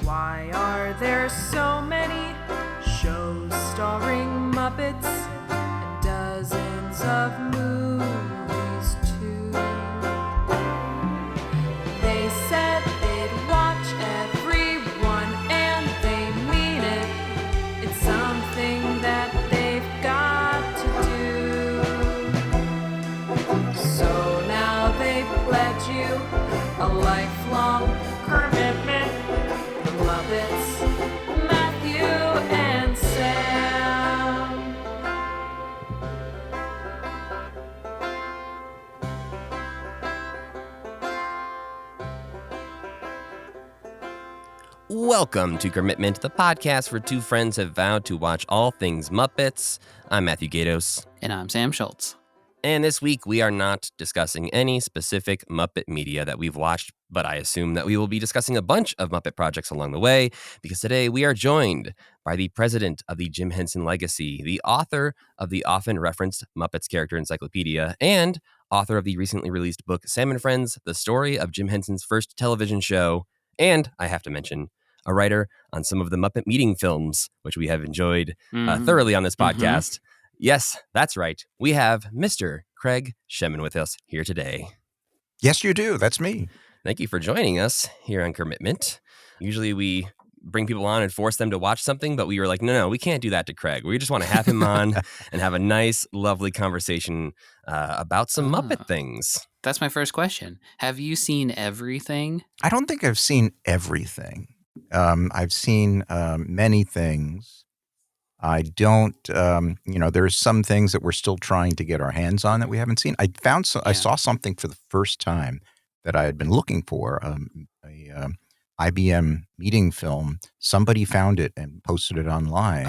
Why are there so many shows starring Muppets and dozens of movies too? They said they'd watch everyone and they mean it. It's something that they've got to do. So now they pledge you a lifelong commitment. The Muppets, Matthew and Sam. Welcome to Commitment, the podcast where two friends have vowed to watch all things Muppets. I'm Matthew Gatos. And I'm Sam Schultz. And this week, we are not discussing any specific Muppet media that we've watched, but I assume that we will be discussing a bunch of Muppet projects along the way, because today we are joined by the president of the Jim Henson Legacy, the author of the often referenced Muppets Character Encyclopedia, and author of the recently released book, Sam and Friends, the story of Jim Henson's first television show, and, I have to mention, a writer on some of the Muppet Meeting films, which we have enjoyed thoroughly on this podcast. Yes, that's right. We have Mr. Craig Shemin with us here today. Yes, you do. That's me. Thank you for joining us here on Commitment. Usually we bring people on and force them to watch something, but we were like, no, we can't do that to Craig. We just want to have him on and have a nice, lovely conversation about some Muppet things. That's my first question. Have you seen everything? I don't think I've seen everything. I've seen many things. I don't, there's some things that we're still trying to get our hands on that we haven't seen. I saw something for the first time that I had been looking for, a IBM meeting film. Somebody found it and posted it online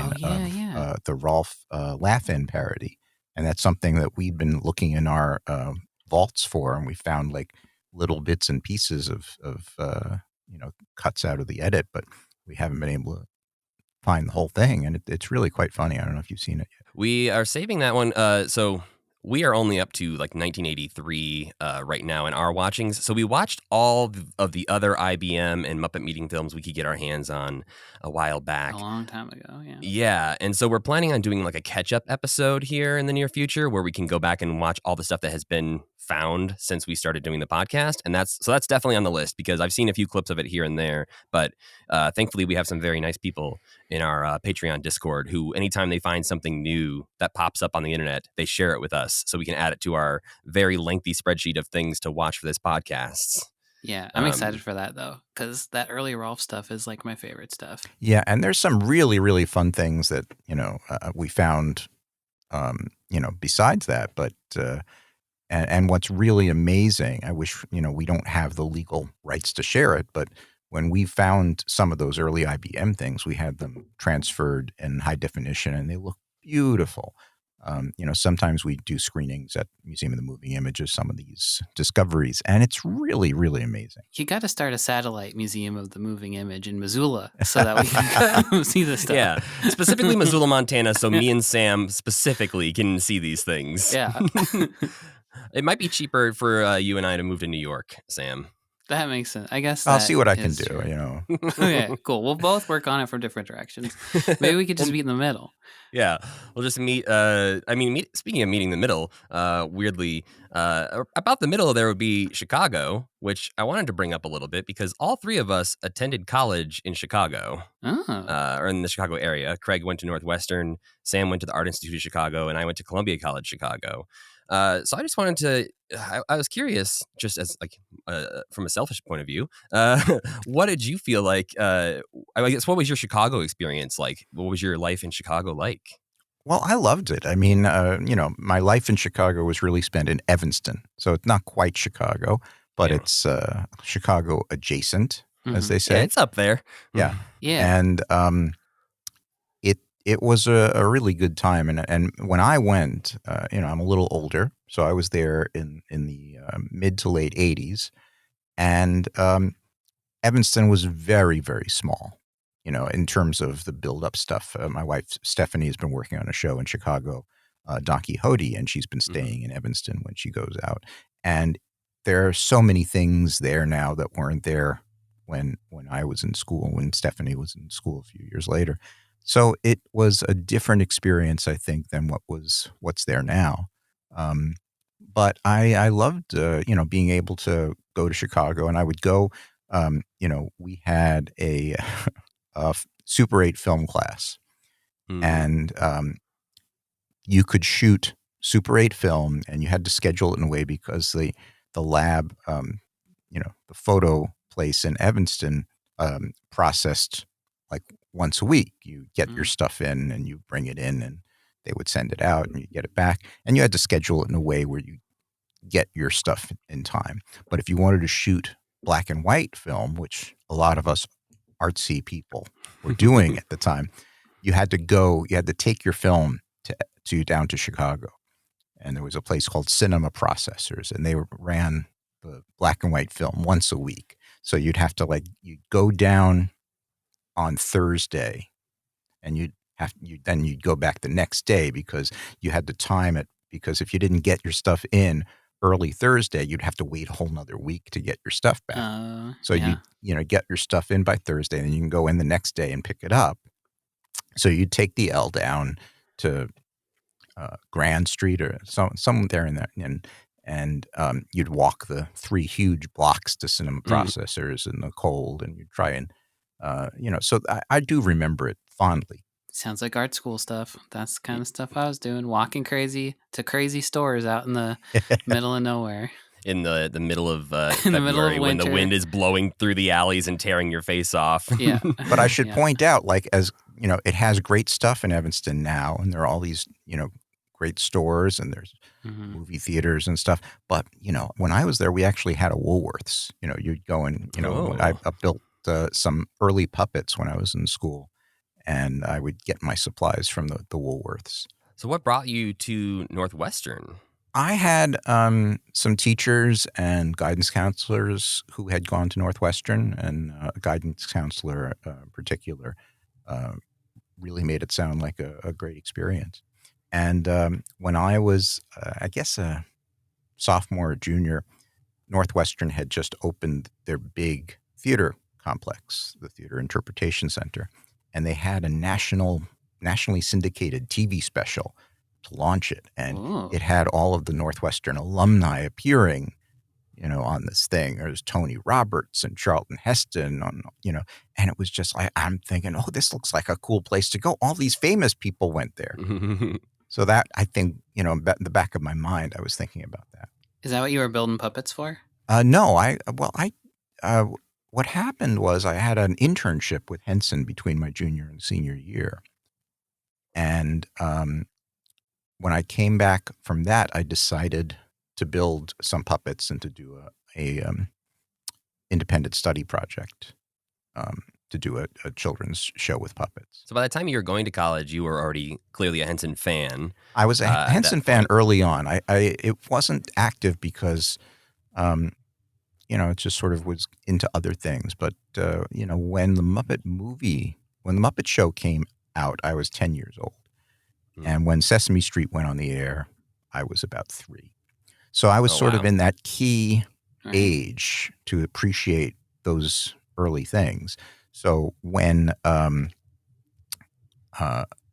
the Rolf Laugh-In parody. And that's something that we've been looking in our vaults for, and we found like little bits and pieces of cuts out of the edit, but we haven't been able to find the whole thing, and it's really quite funny. I don't know if you've seen it yet. We are saving that one. So we are only up to like 1983 right now in our watchings. So we watched all of the other IBM and Muppet Meeting films we could get our hands on a while back. A long time ago, yeah. Yeah, and so we're planning on doing like a catch-up episode here in the near future where we can go back and watch all the stuff that has been found since we started doing the podcast. And that's definitely on the list because I've seen a few clips of it here and there. But thankfully, we have some very nice people in our Patreon Discord who anytime they find something new that pops up on the internet, they share it with us so we can add it to our very lengthy spreadsheet of things to watch for this podcast. Yeah, I'm excited for that, though, because that early Rolf stuff is like my favorite stuff. Yeah, and there's some really, really fun things that, we found, besides that. But and what's really amazing, I wish, we don't have the legal rights to share it, but when we found some of those early IBM things, we had them transferred in high definition, and they look beautiful. Sometimes we do screenings at Museum of the Moving Image of some of these discoveries, and it's really, really amazing. You got to start a satellite Museum of the Moving Image in Missoula so that we can see this stuff. Yeah, specifically Missoula, Montana, so me and Sam specifically can see these things. Yeah. It might be cheaper for you and I to move to New York, Sam. That makes sense. I guess I'll see what I can true. do, Okay, cool. We'll both work on it from different directions. Maybe we could just meet in the middle. Yeah, we'll just meet. Speaking of meeting in the middle, weirdly, about the middle there would be Chicago, which I wanted to bring up a little bit because all three of us attended college in Chicago, or in the Chicago area. Craig went to Northwestern, Sam went to the Art Institute of Chicago, and I went to Columbia College Chicago. So I just wanted to, I was curious, just as like from a selfish point of view, what did you feel like? I guess what was your Chicago experience like? What was your life in Chicago like? Well, I loved it. I mean, my life in Chicago was really spent in Evanston, so it's not quite Chicago, but it's Chicago adjacent, as they say. Yeah, it's up there. Yeah, yeah, and It was a really good time, and when I went, I'm a little older, so I was there in the mid to late 80s, and Evanston was very, very small, in terms of the build-up stuff. My wife Stephanie has been working on a show in Chicago, Don Quixote, and she's been staying in Evanston when she goes out, and there are so many things there now that weren't there when I was in school, when Stephanie was in school a few years later. So it was a different experience, I think, than what's there now. But I loved, being able to go to Chicago, and I would go. We had a, Super 8 film class, and you could shoot Super 8 film, and you had to schedule it in a way because the lab, the photo place in Evanston, processed like once a week. You get your stuff in, and you bring it in, and they would send it out, and you get it back, and you had to schedule it in a way where you get your stuff in time. But if you wanted to shoot black and white film, which a lot of us artsy people were doing at the time, you had to take your film to down to Chicago. And there was a place called Cinema Processors, and they ran the black and white film once a week. So you'd have to you'd go down on Thursday, and you'd go back the next day because you had to time it, because if you didn't get your stuff in early Thursday, you'd have to wait a whole nother week to get your stuff back. So you get your stuff in by Thursday, and you can go in the next day and pick it up. So you'd take the L down to Grand Street or somewhere there in there, and you'd walk the 3 huge blocks to Cinema Processors in the cold, and you'd try and So I do remember it fondly. Sounds like art school stuff. That's the kind of stuff I was doing, walking crazy to crazy stores out in the middle of nowhere. In the middle of In February, the middle of when the winter. wind is blowing through the alleys and tearing your face off. Yeah. But I should point out, it has great stuff in Evanston now, and there are all these, great stores, and there's movie theaters and stuff. But, when I was there, we actually had a Woolworths. You'd go and, I built some early puppets when I was in school, and I would get my supplies from the Woolworths. So what brought you to Northwestern? I had some teachers and guidance counselors who had gone to Northwestern, and a guidance counselor in particular really made it sound like a great experience. And when I was, a sophomore or junior, Northwestern had just opened their big theater complex, the Theater Interpretation Center, and they had a nationally syndicated TV special to launch it. And it had all of the Northwestern alumni appearing, on this thing. There was Tony Roberts and Charlton Heston and it was just I'm thinking, oh, this looks like a cool place to go. All these famous people went there. So that, I think, in the back of my mind, I was thinking about that. Is that what you were building puppets for? No, what happened was I had an internship with Henson between my junior and senior year. And when I came back from that, I decided to build some puppets and to do a independent study project, to do a children's show with puppets. So by the time you were going to college, you were already clearly a Henson fan. I was a Henson fan early on. It wasn't active because, it just sort of was into other things. But, when the Muppet Show came out, I was 10 years old. And when Sesame Street went on the air, I was about 3. So I was sort of in that key age to appreciate those early things. So when the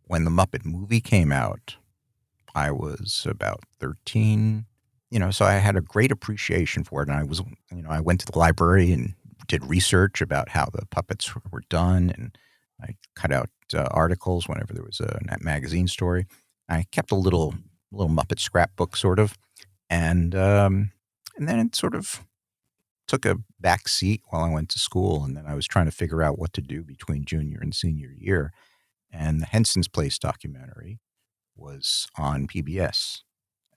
Muppet movie came out, I was about 13. So I had a great appreciation for it. And I went to the library and did research about how the puppets were done, and I cut out articles whenever there was a magazine story. I kept a little Muppet scrapbook, sort of, and then it sort of took a back seat while I went to school, and then I was trying to figure out what to do between junior and senior year. And the Henson's Place documentary was on PBS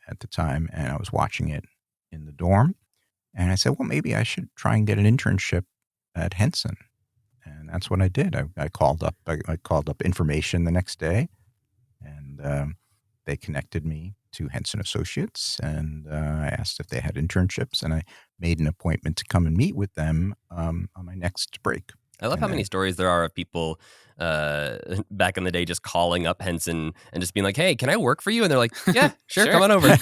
at the time, and I was watching it in the dorm, and I said, well, maybe I should try and get an internship at Henson. And that's what I did. I called up information the next day, and they connected me to Henson Associates, and I asked if they had internships, and I made an appointment to come and meet with them on my next break. I love how many stories there are of people back in the day just calling up Henson and just being like, hey, can I work for you? And they're like, yeah, sure. Come on over.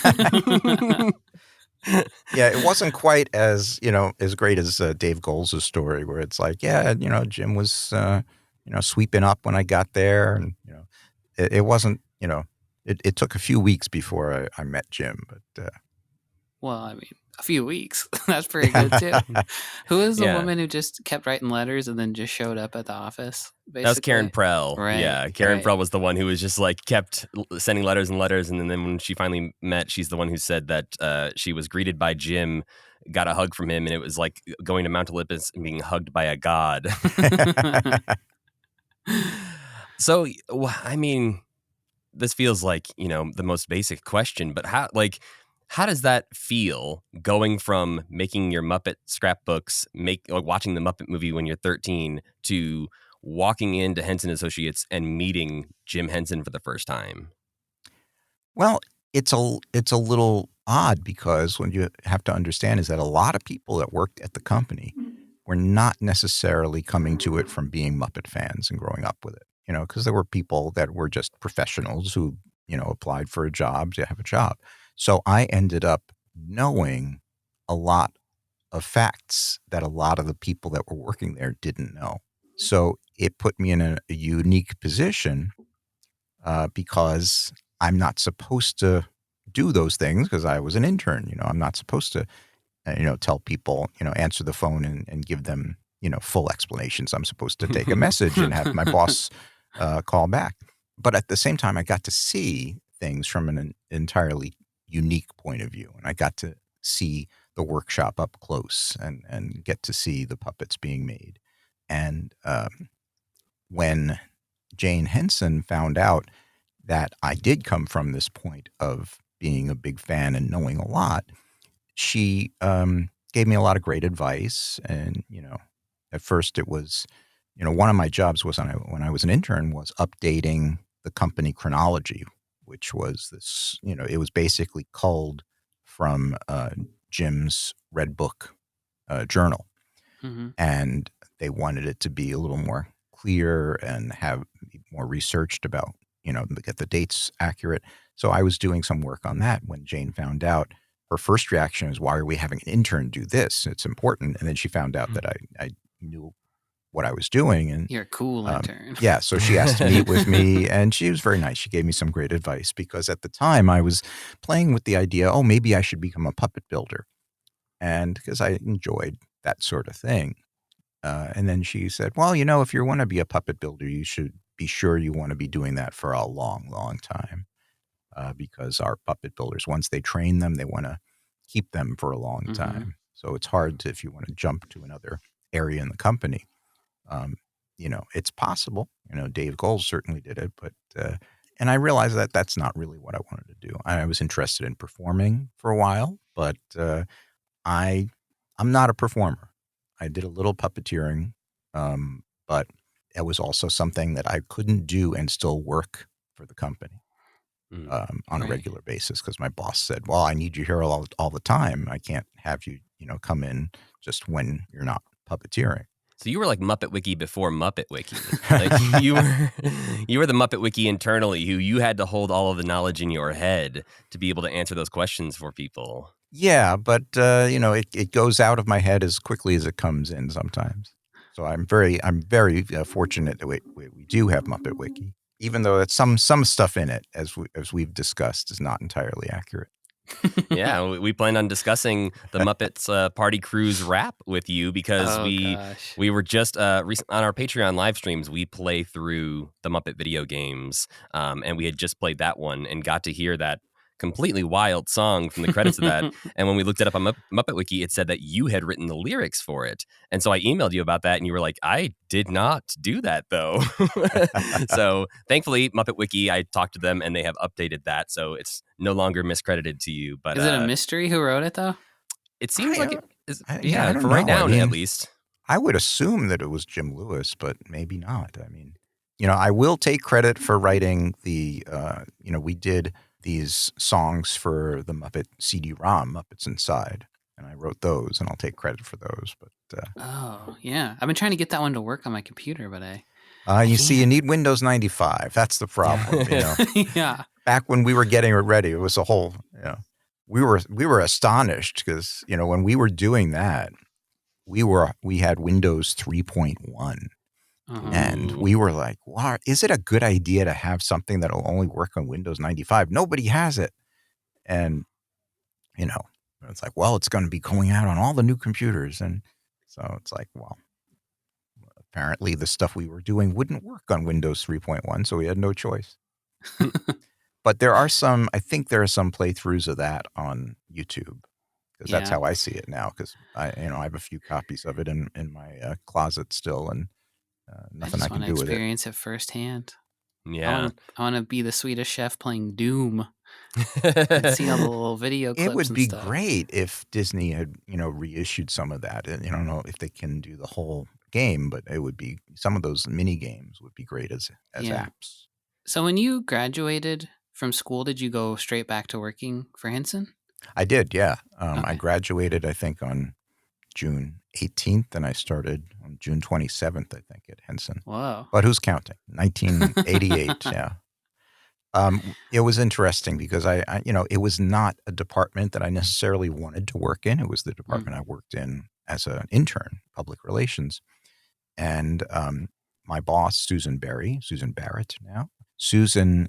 Yeah, it wasn't quite as, as great as Dave Goles' story, where it's like, yeah, Jim was, sweeping up when I got there. And, it wasn't, it took a few weeks before I met Jim. But Well, I mean, a few weeks. That's pretty good too. Who is the Yeah. woman who just kept writing letters and then just showed up at the office? Basically? That was Karen Prell. Right. Yeah, Karen right. Prell was the one who was just like kept sending letters and letters, and then when she finally met, she's the one who said that she was greeted by Jim, got a hug from him, and it was like going to Mount Olympus and being hugged by a god. So, I mean, this feels like, the most basic question, but how does that feel going from making your Muppet scrapbooks, watching the Muppet movie when you're 13 to walking into Henson Associates and meeting Jim Henson for the first time? Well, it's a little odd, because what you have to understand is that a lot of people that worked at the company were not necessarily coming to it from being Muppet fans and growing up with it, because there were people that were just professionals who, applied for a job to have a job. So I ended up knowing a lot of facts that a lot of the people that were working there didn't know. So it put me in a unique position, because I'm not supposed to do those things, because I was an intern. I'm not supposed to, tell people, answer the phone and give them, full explanations. I'm supposed to take a message and have my boss call back. But at the same time, I got to see things from an entirely unique point of view. And I got to see the workshop up close and get to see the puppets being made. And when Jane Henson found out that I did come from this point of being a big fan and knowing a lot, she gave me a lot of great advice. And, at first it was, one of my jobs was when I was an intern was updating the company chronology, which was this, it was basically culled from Jim's Red Book journal. Mm-hmm. And they wanted it to be a little more clear and have more researched about, get the dates accurate. So I was doing some work on that when Jane found out. Her first reaction was, why are we having an intern do this? It's important. And then she found out that I knew what I was doing. And you're a cool intern. Yeah. So she asked to meet with me, and she was very nice. She gave me some great advice, because at the time I was playing with the idea, maybe I should become a puppet builder. And because I enjoyed that sort of thing. And then she said, well, if you want to be a puppet builder, you should be sure you want to be doing that for a long, long time. Because our puppet builders, once they train them, they want to keep them for a long time. So it's hard to, if you want to jump to another area in the company. It's possible. Dave Goles certainly did it, but and I realized that that's not really what I wanted to do. I was interested in performing for a while, but I'm not a performer. I did a little puppeteering, but it was also something that I couldn't do and still work for the company on a regular basis, because my boss said, well, I need you here all the time. I can't have you, come in just when you're not puppeteering. So you were like Muppet Wiki before Muppet Wiki. Like you were the Muppet Wiki internally, who you had to hold all of the knowledge in your head to be able to answer those questions for people. Yeah, but it goes out of my head as quickly as it comes in sometimes. So I'm very fortunate that we do have Muppet Wiki, even though it's some stuff in it, as we've discussed, is not entirely accurate. Yeah, we planned on discussing the Muppets Party Cruise wrap with you, because we were just recent on our Patreon live streams. We play through the Muppet video games, and we had just played that one and got to hear that completely wild song from the credits of that. And when we looked it up on Muppet Wiki, it said that you had written the lyrics for it. And so I emailed you about that, and you were like, I did not do that, though. So thankfully, Muppet Wiki, I talked to them, and they have updated that. So it's no longer miscredited to you. But is it a mystery who wrote it, though? It seems like it is. I Yeah, don't for right know. now, at least. I would assume that it was Jim Lewis, but maybe not. I mean, I will take credit for writing the, we did these songs for the Muppet CD-ROM, Muppets Inside, and I wrote those, and I'll take credit for those. But oh yeah, I've been trying to get that one to work on my computer, but you see, you need Windows 95. That's the problem. yeah. Back when we were getting it ready, it was a whole we were astonished because, you know, when we were doing that, we had Windows 3.1. And Ooh. we were like, wow, is it a good idea to have something that'll only work on Windows 95? Nobody has it. And, you know, it's like, well, it's going to be going out on all the new computers. And so it's like, well, apparently the stuff we were doing wouldn't work on Windows 3.1, so we had no choice. But I think there are some playthroughs of that on YouTube, because that's Yeah. how I see it now, because I have a few copies of it in my closet still, and nothing I just can want to do with it. experience it firsthand. Yeah. I want to be the Swedish Chef playing Doom. I've seen all the little video clips It would and be stuff. great if Disney had, you know, reissued some of that. And I don't know if they can do the whole game, but it would be, some of those mini games would be great as Yeah. apps. So when you graduated from school, did you go straight back to working for Henson? I did, yeah. I Okay. graduated, I think, on June 18th, and I started on June 27th, I think, at Henson. Whoa. But who's counting? 1988, yeah. It was interesting because I, you know, it was not a department that I necessarily wanted to work in. It was the department I worked in as an intern, public relations. And my boss, Susan Barrett now, Susan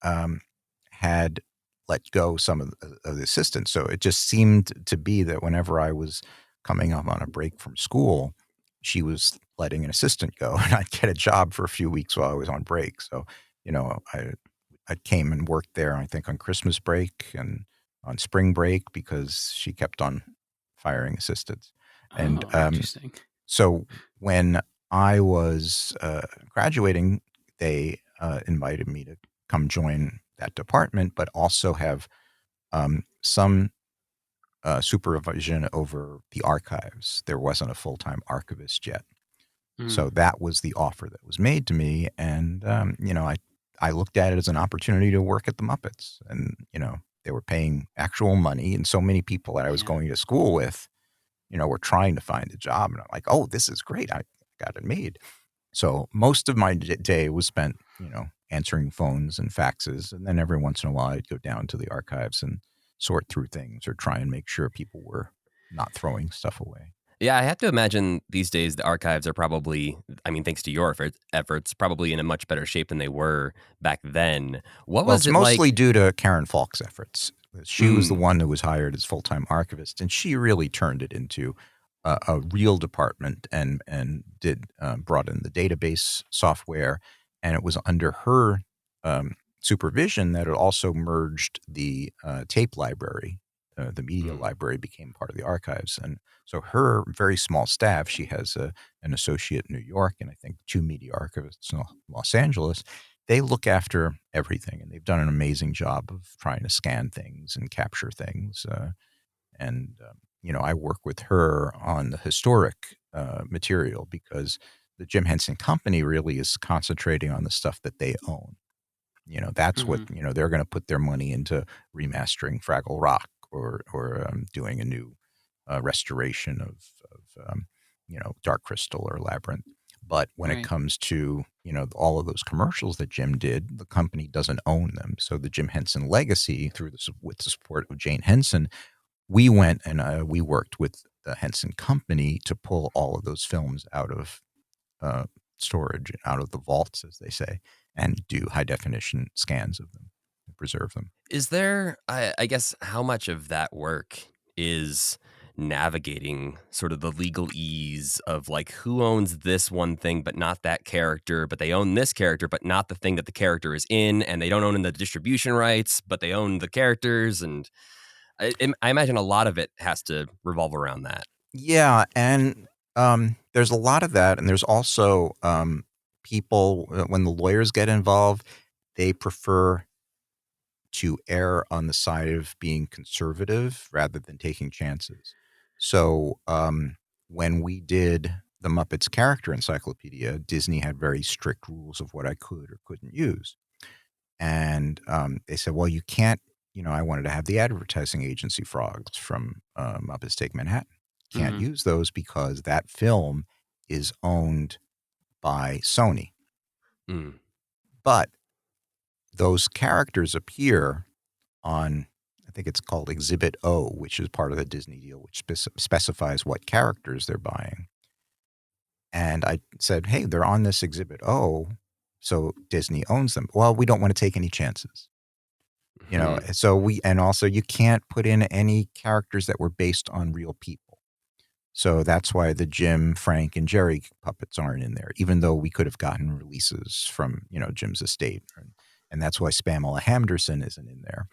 had let go some of the assistants. So it just seemed to be that whenever I was coming up on a break from school, she was letting an assistant go, and I'd get a job for a few weeks while I was on break. So, you know, I came and worked there, I think, on Christmas break and on spring break, because she kept on firing assistants. And Interesting. so when I was graduating, they invited me to come join that department, but also have some supervision over the archives. There wasn't a full-time archivist yet. So that was the offer that was made to me. And, you know, I looked at it as an opportunity to work at the Muppets. And, you know, they were paying actual money. And so many people that I was going to school with, you know, were trying to find a job. And I'm like, oh, this is great. I got it made. So most of my day was spent, you know, answering phones and faxes. And then every once in a while, I'd go down to the archives and sort through things or try and make sure people were not throwing stuff away. Yeah, I have to imagine these days the archives are probably, I mean, thanks to your efforts, probably in a much better shape than they were back then. What Well, was it's it mostly like? due to Karen Falk's efforts. She was the one who was hired as full-time archivist, and she really turned it into a real department and brought in the database software. And it was under her supervision that it also merged the tape library. The media library became part of the archives. And so her very small staff, she has an associate in New York and I think 2 media archivists in Los Angeles. They look after everything, and they've done an amazing job of trying to scan things and capture things. You know, I work with her on the historic material, because the Jim Henson Company really is concentrating on the stuff that they own. You know, that's what, you know, they're going to put their money into remastering Fraggle Rock or doing a new restoration of you know, Dark Crystal or Labyrinth. But when it comes to, you know, all of those commercials that Jim did, the company doesn't own them. So the Jim Henson Legacy, with the support of Jane Henson, we went and we worked with the Henson Company to pull all of those films out of storage, out of the vaults, as they say, and do high definition scans of them and preserve them. Is there, I guess, how much of that work is navigating sort of the legalese of like who owns this one thing but not that character, but they own this character but not the thing that the character is in, and they don't own the distribution rights but they own the characters, and I imagine a lot of it has to revolve around that. Yeah, and there's a lot of that, and there's also people, when the lawyers get involved, they prefer to err on the side of being conservative rather than taking chances. So when we did the Muppets Character Encyclopedia, Disney had very strict rules of what I could or couldn't use. And they said, well, you can't, you know, I wanted to have the advertising agency frogs from Muppets Take Manhattan. Can't use those because that film is owned by Sony. But those characters appear on I think it's called Exhibit O, which is part of the Disney deal, which specifies what characters they're buying. And I said, hey, they're on this Exhibit O, so Disney owns them. Well, we don't want to take any chances. So and also you can't put in any characters that were based on real people. So that's why the Jim, Frank, and Jerry puppets aren't in there, even though we could have gotten releases from, Jim's estate. And that's why Spamela Hamderson isn't in there.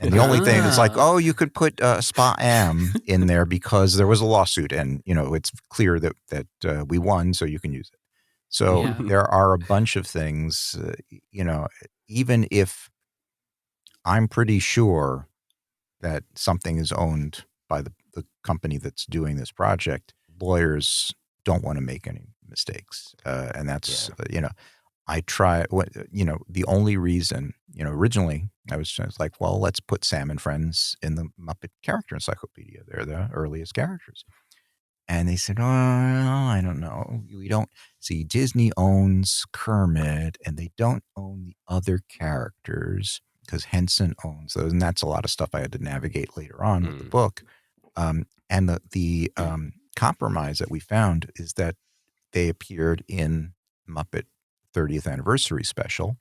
And the only thing is like, you could put Spa Am in there because there was a lawsuit and, it's clear that we won, so you can use it. So there are a bunch of things, even if I'm pretty sure that something is owned by the company that's doing this project, lawyers don't want to make any mistakes. And that's, I try, the only reason, originally I was just like, well, let's put Sam and Friends in the Muppet Character Encyclopedia. They're the earliest characters. And they said, oh, I don't know. We don't see Disney owns Kermit and they don't own the other characters because Henson owns those. And that's a lot of stuff I had to navigate later on with the book. And the compromise that we found is that they appeared in Muppet 30th Anniversary Special,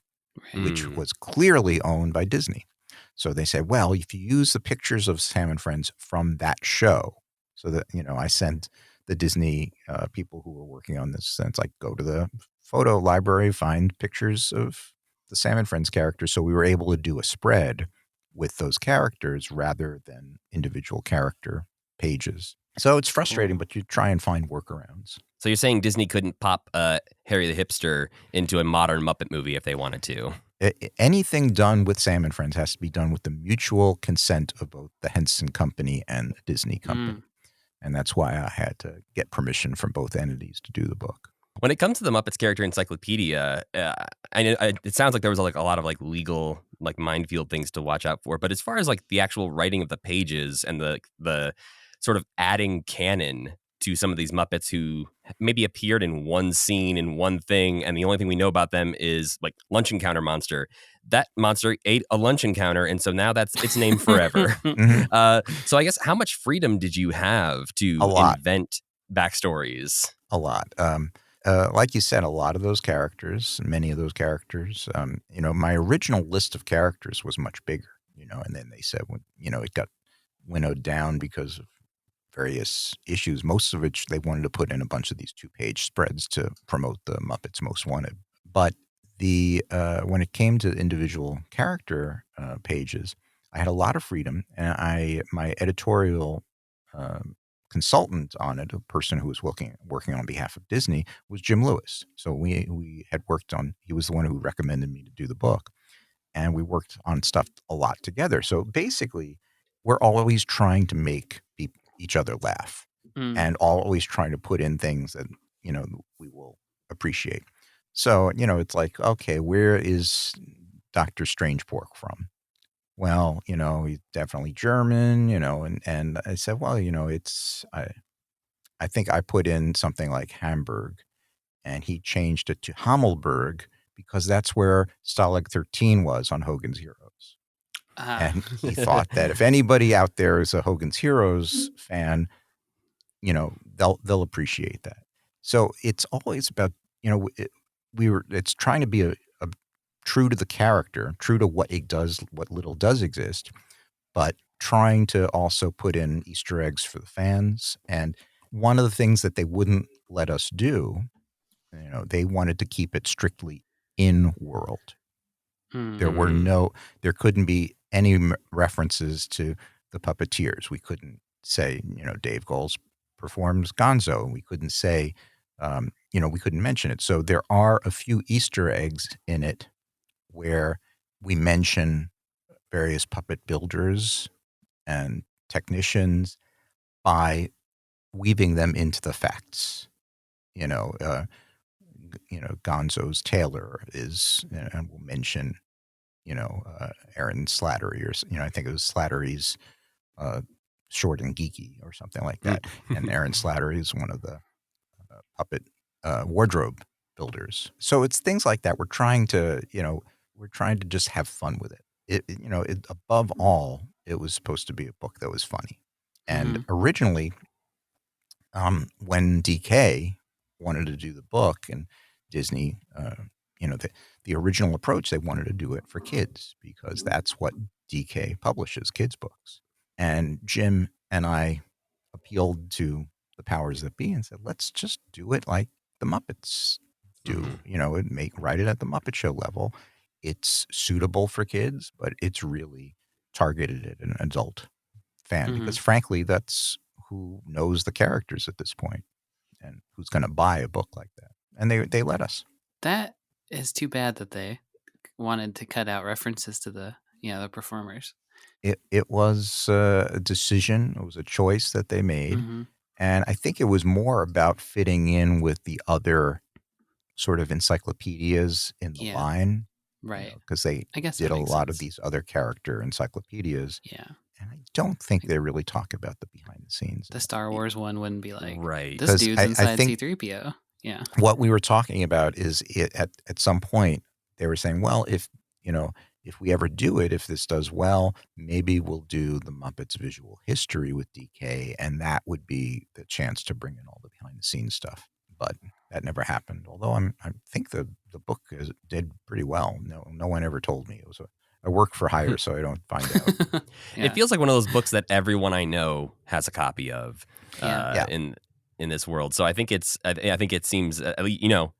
which was clearly owned by Disney. So they said, well, if you use the pictures of Sam and Friends from that show, so that, I sent the Disney people who were working on this, and it's like, go to the photo library, find pictures of the Sam and Friends characters. So we were able to do a spread with those characters rather than individual character pages. So it's frustrating, but you try and find workarounds. So you're saying Disney couldn't pop Harry the Hipster into a modern Muppet movie if they wanted to? Anything done with Sam and Friends has to be done with the mutual consent of both the Henson Company and the Disney Company. And that's why I had to get permission from both entities to do the book. When it comes to the Muppets Character Encyclopedia, it sounds like there was like a lot of like legal like minefield things to watch out for. But as far as like the actual writing of the pages and the sort of adding canon to some of these Muppets who maybe appeared in one scene in one thing, and the only thing we know about them is like Lunch Encounter Monster. That monster ate a lunch encounter, and so now that's its name forever. So I guess how much freedom did you have to invent backstories? A lot. Like you said, a lot of those characters, many of those characters, my original list of characters was much bigger, and then they said, it got winnowed down because of various issues, most of which they wanted to put in a bunch of these 2-page spreads to promote the Muppets Most Wanted. But when it came to individual character pages, I had a lot of freedom, and my editorial consultant on it, a person who was working on behalf of Disney, was Jim Lewis. So we had worked on, he was the one who recommended me to do the book, and we worked on stuff a lot together. So basically, we're always trying to make each other laugh and always trying to put in things that, we will appreciate. So, it's like, okay, where is Dr. Strange Pork from? Well, he's definitely German, and I said, well, I think I put in something like Hamburg, and he changed it to Hammelburg because that's where Stalag 13 was on Hogan's Heroes. And he thought that if anybody out there is a Hogan's Heroes fan, they'll appreciate that. So it's always about, it's trying to be a true to the character, true to what it does, what little does exist, but trying to also put in Easter eggs for the fans. And one of the things that they wouldn't let us do, they wanted to keep it strictly in world. There couldn't be any references to the puppeteers. We couldn't say, Dave Goelz performs Gonzo. We couldn't say, we couldn't mention it. So there are a few Easter eggs in it where we mention various puppet builders and technicians by weaving them into the facts. Gonzo's tailor is, and we'll mention, Aaron Slattery, or, I think it was Slattery's Short and Geeky or something like that. And Aaron Slattery is one of the puppet wardrobe builders. So it's things like that. We're trying to just have fun with it. Above all, It was supposed to be a book that was funny. And originally, when DK wanted to do the book and Disney, the original approach, they wanted to do it for kids because that's what DK publishes, kids' books. And Jim and I appealed to the powers that be and said, let's just do it like the Muppets do, write it at the Muppet Show level. It's suitable for kids, but it's really targeted at an adult fan because frankly, that's who knows the characters at this point and who's going to buy a book like that. And they let us. That is too bad that they wanted to cut out references to the performers. It was a decision. It was a choice that they made. And I think it was more about fitting in with the other sort of encyclopedias in the line. Right. Because they did a lot of these other character encyclopedias. Yeah. And I don't think they really talk about the behind the scenes. The Star Wars one wouldn't be like, right. This dude's inside C-3PO. Yeah. What we were talking about is at some point they were saying, well, if we ever do it, if this does well, maybe we'll do the Muppets visual history with DK, and that would be the chance to bring in all the behind the scenes stuff. But that never happened. Although I think the book did pretty well. No one ever told me. It was I work for hire, so I don't find out. It feels like one of those books that everyone I know has a copy of in this world. So I think it seems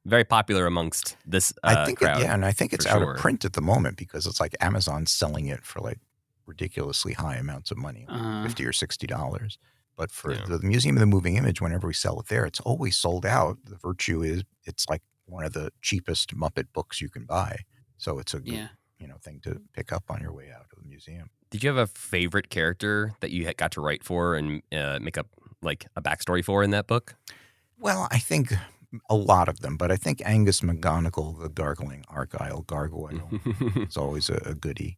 very popular amongst this I think crowd. and I think it's out of print at the moment because it's like Amazon's selling it for like ridiculously high amounts of money, like $50 or $60. But for the Museum of the Moving Image, whenever we sell it there, it's always sold out. The virtue is it's like one of the cheapest Muppet books you can buy. So it's a good thing to pick up on your way out of the museum. Did you have a favorite character that you got to write for and make up like a backstory for in that book? Well, I think a lot of them, but I think Angus McGonagall, the gargling gargoyle, is always a goodie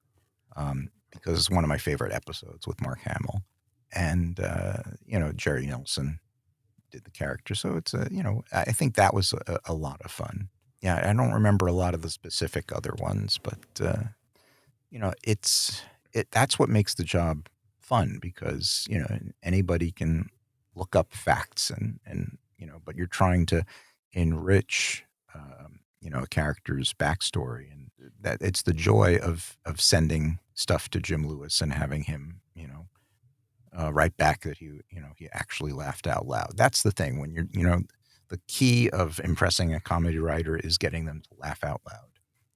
because it's one of my favorite episodes with Mark Hamill. And, Jerry Nelson did the character. So it's I think that was a lot of fun. Yeah, I don't remember a lot of the specific other ones, but, that's what makes the job fun because, anybody can look up facts and but you're trying to enrich, a character's backstory. And that it's the joy of sending stuff to Jim Lewis and having him, write back that he actually laughed out loud. That's the thing when you're, the key of impressing a comedy writer is getting them to laugh out loud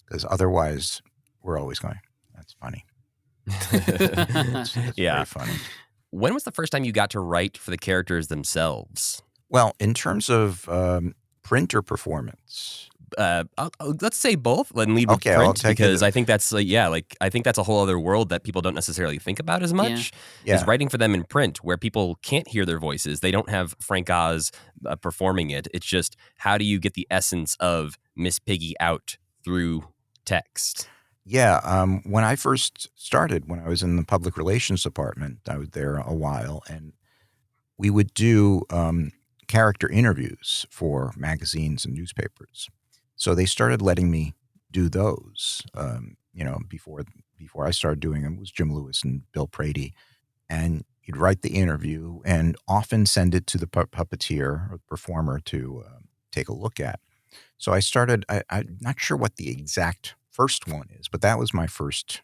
because otherwise we're always going, that's funny. It's very funny. When was the first time you got to write for the characters themselves? Well, in terms of print or performance? Let's say both and leave with print because I think that's I think that's a whole other world that people don't necessarily think about as much is writing for them in print where people can't hear their voices. They don't have Frank Oz performing it. It's just how do you get the essence of Miss Piggy out through text? Yeah. When I first started, when I was in the public relations department, I was there a while and we would do character interviews for magazines and newspapers. So they started letting me do those. Before I started doing them, it was Jim Lewis and Bill Prady. And you'd write the interview and often send it to the puppeteer or performer to take a look at. So I started, I'm not sure what the exact first one is, but that was my first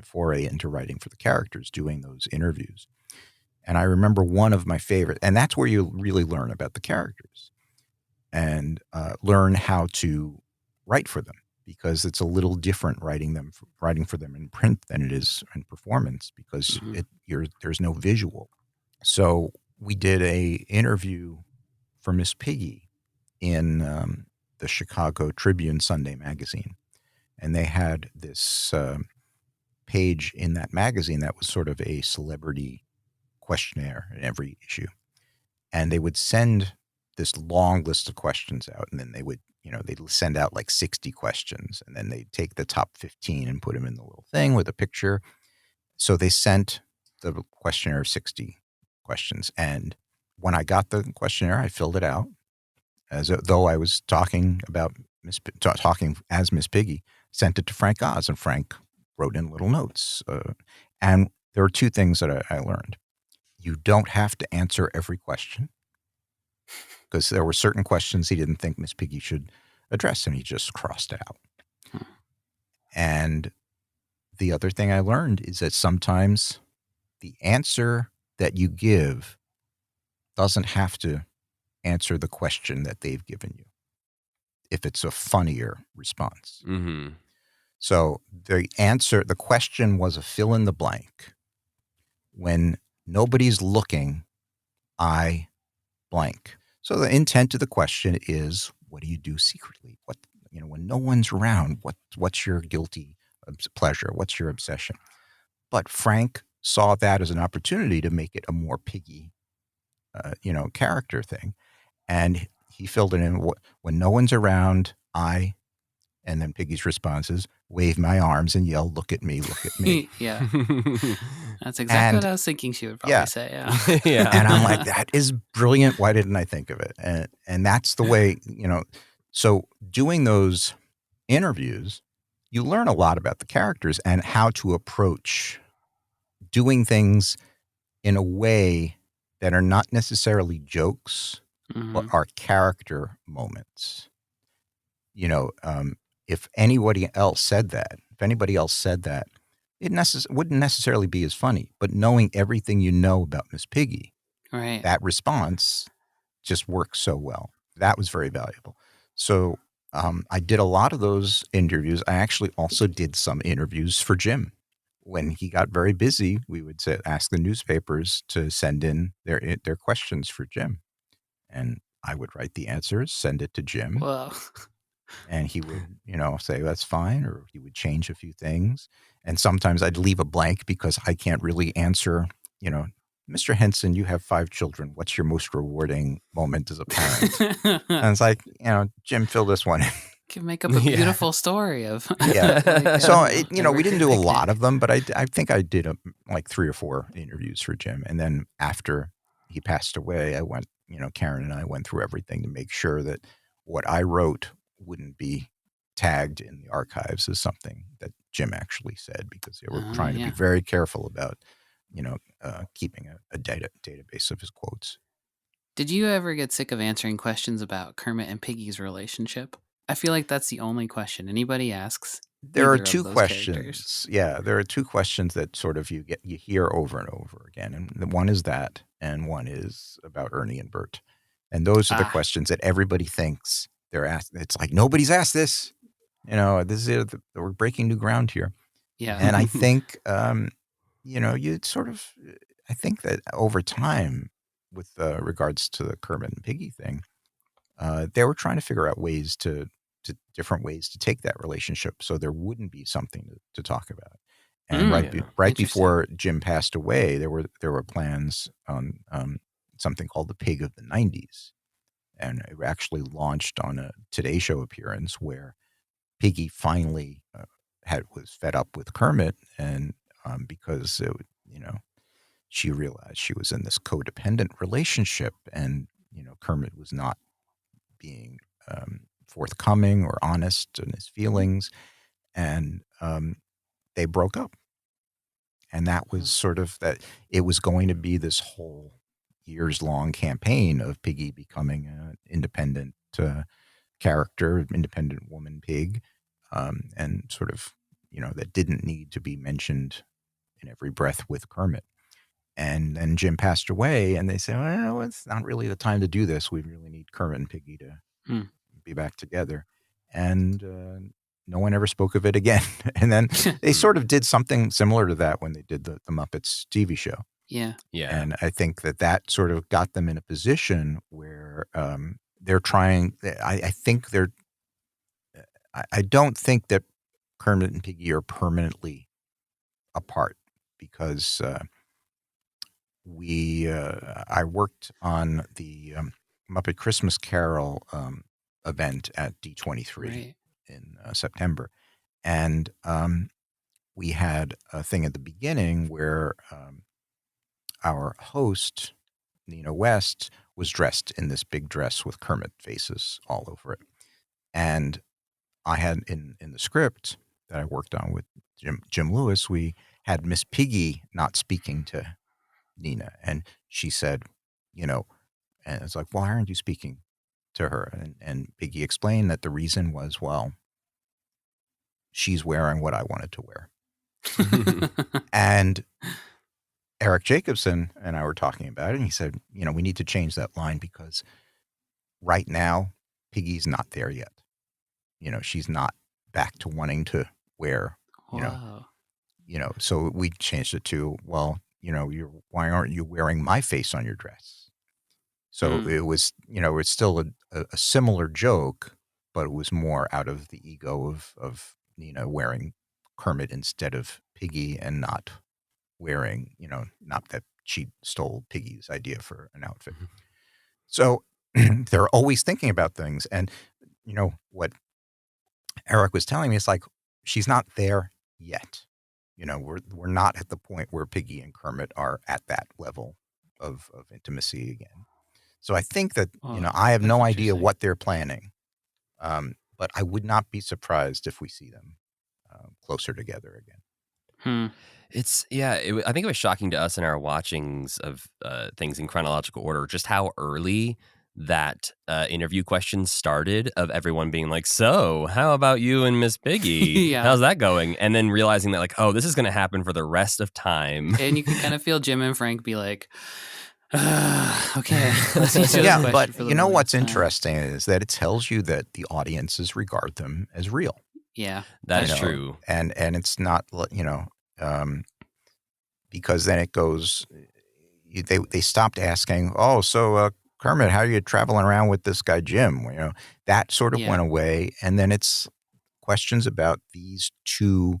foray into writing for the characters, doing those interviews. And I remember one of my favorite, and that's where you really learn about the characters and learn how to write for them because it's a little different writing for them in print than it is in performance because there's no visual. So we did a interview for Miss Piggy in the Chicago Tribune Sunday magazine, and they had this page in that magazine that was sort of a celebrity questionnaire in every issue, and they would send this long list of questions out, and then they would, they'd send out like 60 questions, and then they'd take the top 15 and put them in the little thing with a picture. So they sent the questionnaire of 60 questions, and when I got the questionnaire, I filled it out as though I was talking about talking as Miss Piggy. Sent it to Frank Oz, and Frank wrote in little notes. And there were two things that I learned. You don't have to answer every question, because there were certain questions he didn't think Miss Piggy should address, and he just crossed out. And the other thing I learned is that sometimes the answer that you give doesn't have to answer the question that they've given you, if it's a funnier response. Mm-hmm. So the question was a fill in the blank. When nobody's looking, I blank. So the intent of the question is, what do you do secretly? When no one's around, what's your guilty pleasure? What's your obsession? But Frank saw that as an opportunity to make it a more Piggy, character thing. And he filled it in. When no one's around, and then Piggy's response is, wave my arms and yell, look at me, look at me. Yeah. That's exactly what I was thinking she would probably say. Yeah. Yeah. And I'm like, that is brilliant. Why didn't I think of it? And that's the way, so doing those interviews, you learn a lot about the characters and how to approach doing things in a way that are not necessarily jokes, but are character moments. If anybody else said that, it wouldn't necessarily be as funny. But knowing everything you know about Miss Piggy, Right. that response just works so well. That was very valuable. So I did a lot of those interviews. I actually also did some interviews for Jim. When he got very busy, we would ask the newspapers to send in their questions for Jim. And I would write the answers, send it to Jim. Well, and he would, say, that's fine, or he would change a few things. And sometimes I'd leave a blank because I can't really answer, Mr. Henson, you have 5 children. What's your most rewarding moment as a parent? And it's like, Jim, fill this one in. Can make up a beautiful story of. Yeah. So, we didn't do a lot of them, but I think I did like 3 or 4 interviews for Jim. And then after he passed away, I went, Karen and I went through everything to make sure that what I wrote wouldn't be tagged in the archives as something that Jim actually said, because they were trying to be very careful about, keeping a database of his quotes. Did you ever get sick of answering questions about Kermit and Piggy's relationship? I feel like that's the only question anybody asks. There are either of 2 those questions. characters. Yeah, there are 2 questions that sort of you hear over and over again. And one is that, and one is about Ernie and Bert. And those are the questions that everybody thinks they're asked. It's like, nobody's asked this. This is we're breaking new ground here. Yeah. And I think, you sort of, I think that over time, with regards to the Kermit and Piggy thing, they were trying to figure out ways to different ways to take that relationship so there wouldn't be something to talk about. And right before Jim passed away, there were plans on something called the Pig of the 90s. And it actually launched on a Today Show appearance where Piggy finally was fed up with Kermit, and because she realized she was in this codependent relationship, and Kermit was not being forthcoming or honest in his feelings, and they broke up. And that was sort of that. It was going to be this whole years-long campaign of Piggy becoming an independent character, independent woman pig, and sort of, that didn't need to be mentioned in every breath with Kermit. And then Jim passed away, and they said, well, it's not really the time to do this. We really need Kermit and Piggy to be back together. And no one ever spoke of it again. And then they sort of did something similar to that when they did the Muppets TV show. Yeah. Yeah. And I think that sort of got them in a position where they're trying. I don't think that Kermit and Piggy are permanently apart, because I worked on the Muppet Christmas Carol event at D23 in September, and we had a thing at the beginning where our host, Nina West, was dressed in this big dress with Kermit faces all over it. And I had in the script that I worked on with Jim Lewis, we had Miss Piggy not speaking to Nina, and she said, and it's like, why aren't you speaking to her? And Piggy explained that the reason was, well, she's wearing what I wanted to wear. And Eric Jacobson and I were talking about it, and he said, we need to change that line because right now, Piggy's not there yet. She's not back to wanting to wear, Wow. So we changed it to, well, why aren't you wearing my face on your dress? So it was, it's still a similar joke, but it was more out of the ego of Nina wearing Kermit instead of Piggy, and not wearing, not that she stole Piggy's idea for an outfit. So they're always thinking about things. And, what Eric was telling me, it's like, she's not there yet. We're not at the point where Piggy and Kermit are at that level of intimacy again. So I think that, I have no idea what they're planning. But I would not be surprised if we see them closer together again. I think it was shocking to us in our watchings of things in chronological order, just how early that interview questions started, of everyone being like, so how about you and Miss Piggy? Yeah. How's that going? And then realizing that, like, oh, this is going to happen for the rest of time. And you can kind of feel Jim and Frank be like, okay. Let's answer this Yeah, question but for the what's millionth time. interesting is that it tells you that the audiences regard them as real. Yeah. That's true. And it's not, because then it goes, they stopped asking, oh, so Kermit, how are you traveling around with this guy Jim? That sort of went away. And then it's questions about these two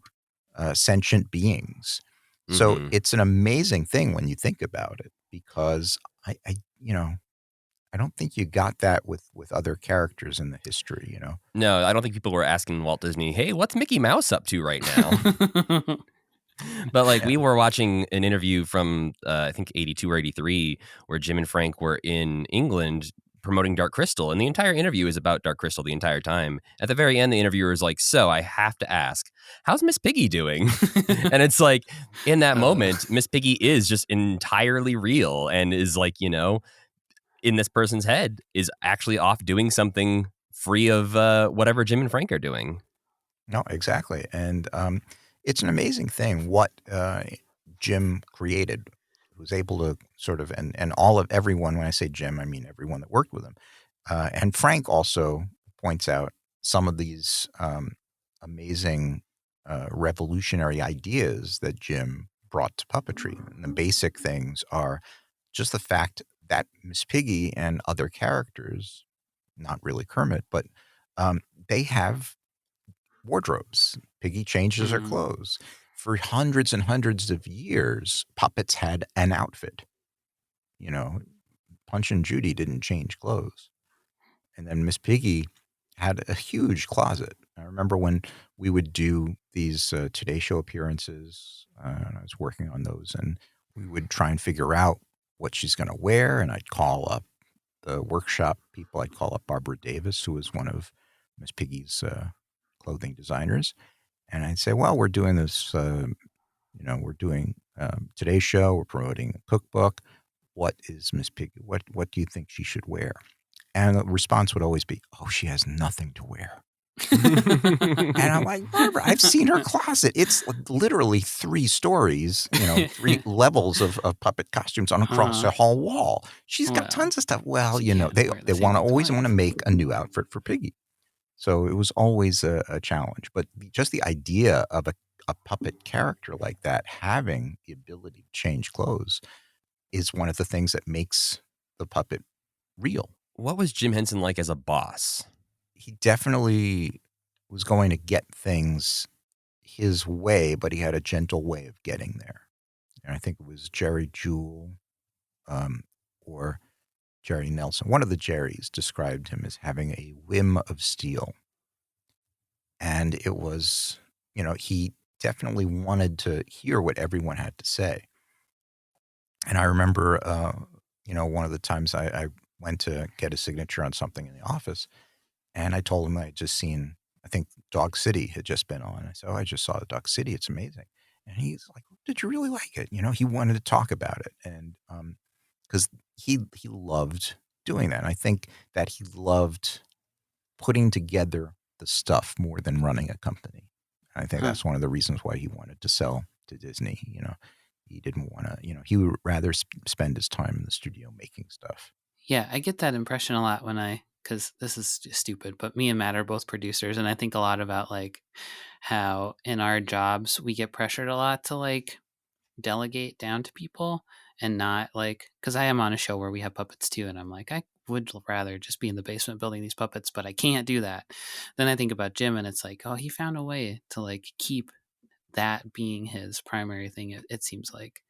sentient beings. So it's an amazing thing when you think about it, because I don't think you got that with other characters in the history, No, I don't think people were asking Walt Disney, hey, what's Mickey Mouse up to right now? But we were watching an interview from I think 82 or 83 where Jim and Frank were in England promoting Dark Crystal, and the entire interview is about Dark Crystal the entire time. At the very end, the interviewer is like, so I have to ask, how's Miss Piggy doing? And it's like, in that moment, Miss Piggy is just entirely real, and is like, in this person's head, is actually off doing something free of whatever Jim and Frank are doing. No, exactly. And it's an amazing thing what Jim created. Was able to sort of, and everyone, when I say Jim, I mean everyone that worked with him. And Frank also points out some of these amazing revolutionary ideas that Jim brought to puppetry. And the basic things are just the fact that Miss Piggy and other characters, not really Kermit, but they have wardrobes. Piggy changes her clothes. For hundreds and hundreds of years, puppets had an outfit. Punch and Judy didn't change clothes. And then Miss Piggy had a huge closet. I remember when we would do these Today Show appearances, and I was working on those, and we would try and figure out what she's going to wear, and I'd call up the workshop people. I'd call up Barbara Davis, who was one of Miss Piggy's clothing designers. And I'd say, well, we're doing this, we're doing Today's Show. We're promoting a cookbook. What is Miss Piggy? What do you think she should wear? And the response would always be, oh, she has nothing to wear. And I'm like, Barbara, I've seen her closet. It's literally 3 stories, 3 levels of puppet costumes on across a whole wall. She's got tons of stuff. Well, they always want to make a new outfit for Piggy. So it was always a challenge. But just the idea of a puppet character like that having the ability to change clothes is one of the things that makes the puppet real. What was Jim Henson like as a boss? He definitely was going to get things his way, but he had a gentle way of getting there. And I think it was Jerry Jewell or Jerry Nelson. One of the Jerrys described him as having a whim of steel. And it was, he definitely wanted to hear what everyone had to say. And I remember, one of the times I went to get a signature on something in the office, and I told him I had just seen, I think Dog City had just been on. I said, "Oh, I just saw Dog City. It's amazing." And he's like, "Did you really like it?" He wanted to talk about it, and because he loved doing that. And I think that he loved putting together the stuff more than running a company. I think Huh. that's one of the reasons why he wanted to sell to Disney. He didn't want to. He would rather spend his time in the studio making stuff. Yeah, I get that impression a lot because this is stupid, but me and Matt are both producers, and I think a lot about like how in our jobs we get pressured a lot to like delegate down to people and not like, because I am on a show where we have puppets too, and I'm like, I would rather just be in the basement building these puppets, but I can't do that. Then I think about Jim, and it's like, oh, he found a way to like keep that being his primary thing. It seems like.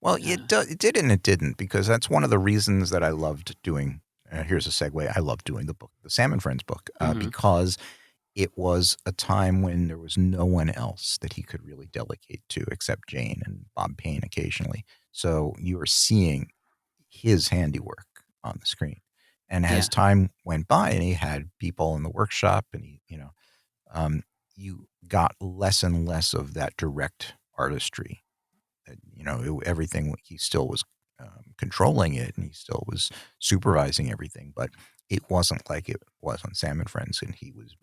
Well, Uh, it did and it didn't, because that's one of the reasons that I loved doing. Here's a segue. I loved doing the book, the Salmon Friends book, mhm. because it was a time when there was no one else that he could really delegate to except Jane and Bob Payne occasionally. So you were seeing his handiwork on the screen. And as Yeah, time went by and he had people in the workshop and you got less and less of that direct artistry. Everything, he still was controlling it and he still was supervising everything, but it wasn't like it was on Salmon Friends, and he was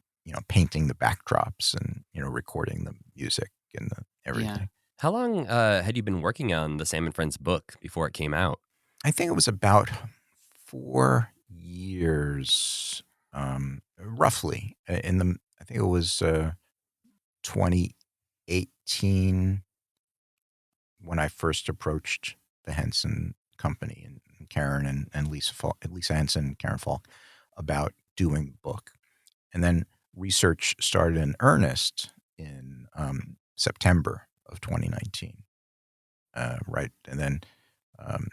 painting the backdrops and recording the music and yeah. everything. How long had you been working on the Sam and Friends book before it came out? I think it was about 4 years, roughly. I think it was 2018 when I first approached the Henson Company and Karen and Lisa Henson and Karen Falk about doing the book. And then research started in earnest in September of 2019. Right. And then um,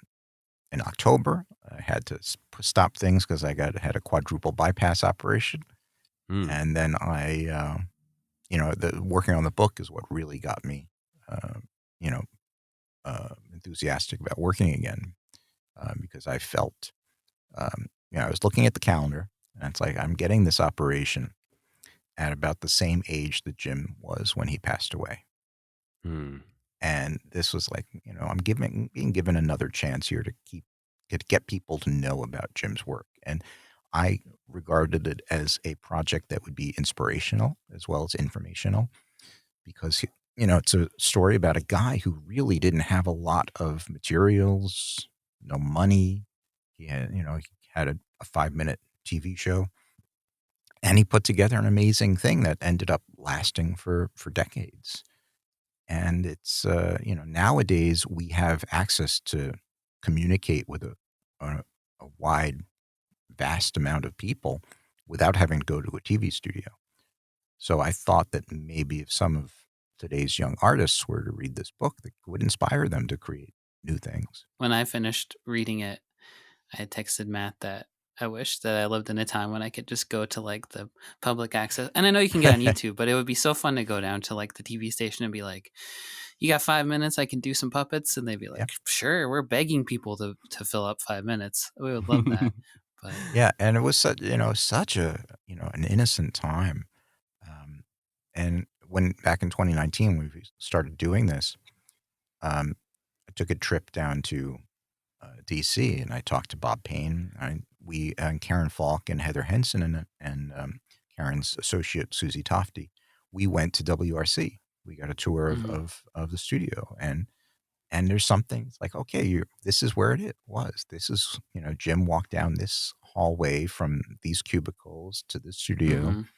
in October, I had to stop things because I had a quadruple bypass operation. Hmm. And then working on the book is what really got me, you know, enthusiastic about working again, because I felt, I was looking at the calendar and it's like, I'm getting this operation at about the same age that Jim was when he passed away. Hmm. And this was like, I'm being given another chance here to get people to know about Jim's work. And I regarded it as a project that would be inspirational as well as informational, because it's a story about a guy who really didn't have a lot of materials, no money. He had a 5-minute TV show, and he put together an amazing thing that ended up lasting for decades. And it's nowadays we have access to communicate with a wide, vast amount of people without having to go to a TV studio. So I thought that maybe if some of today's young artists were to read this book, that would inspire them to create new things. When I finished reading it, I had texted Matt that I wish that I lived in a time when I could just go to like the public access. And I know you can get on YouTube, but it would be so fun to go down to like the TV station and be like, you got 5 minutes, I can do some puppets. And they'd be Yeah. like, sure, we're begging people to fill up 5 minutes. We would love that. But Yeah, and it was such a an innocent time. Um, and when back in 2019 when we started doing this, I took a trip down to DC, and I talked to Bob Payne. We and Karen Falk and Heather Henson and Karen's associate Susie Tofty. We went to WRC. We got a tour mhm, of the studio, and there's something, it's like, okay, this is where it was. This is, Jim walked down this hallway from these cubicles to the studio, mhm,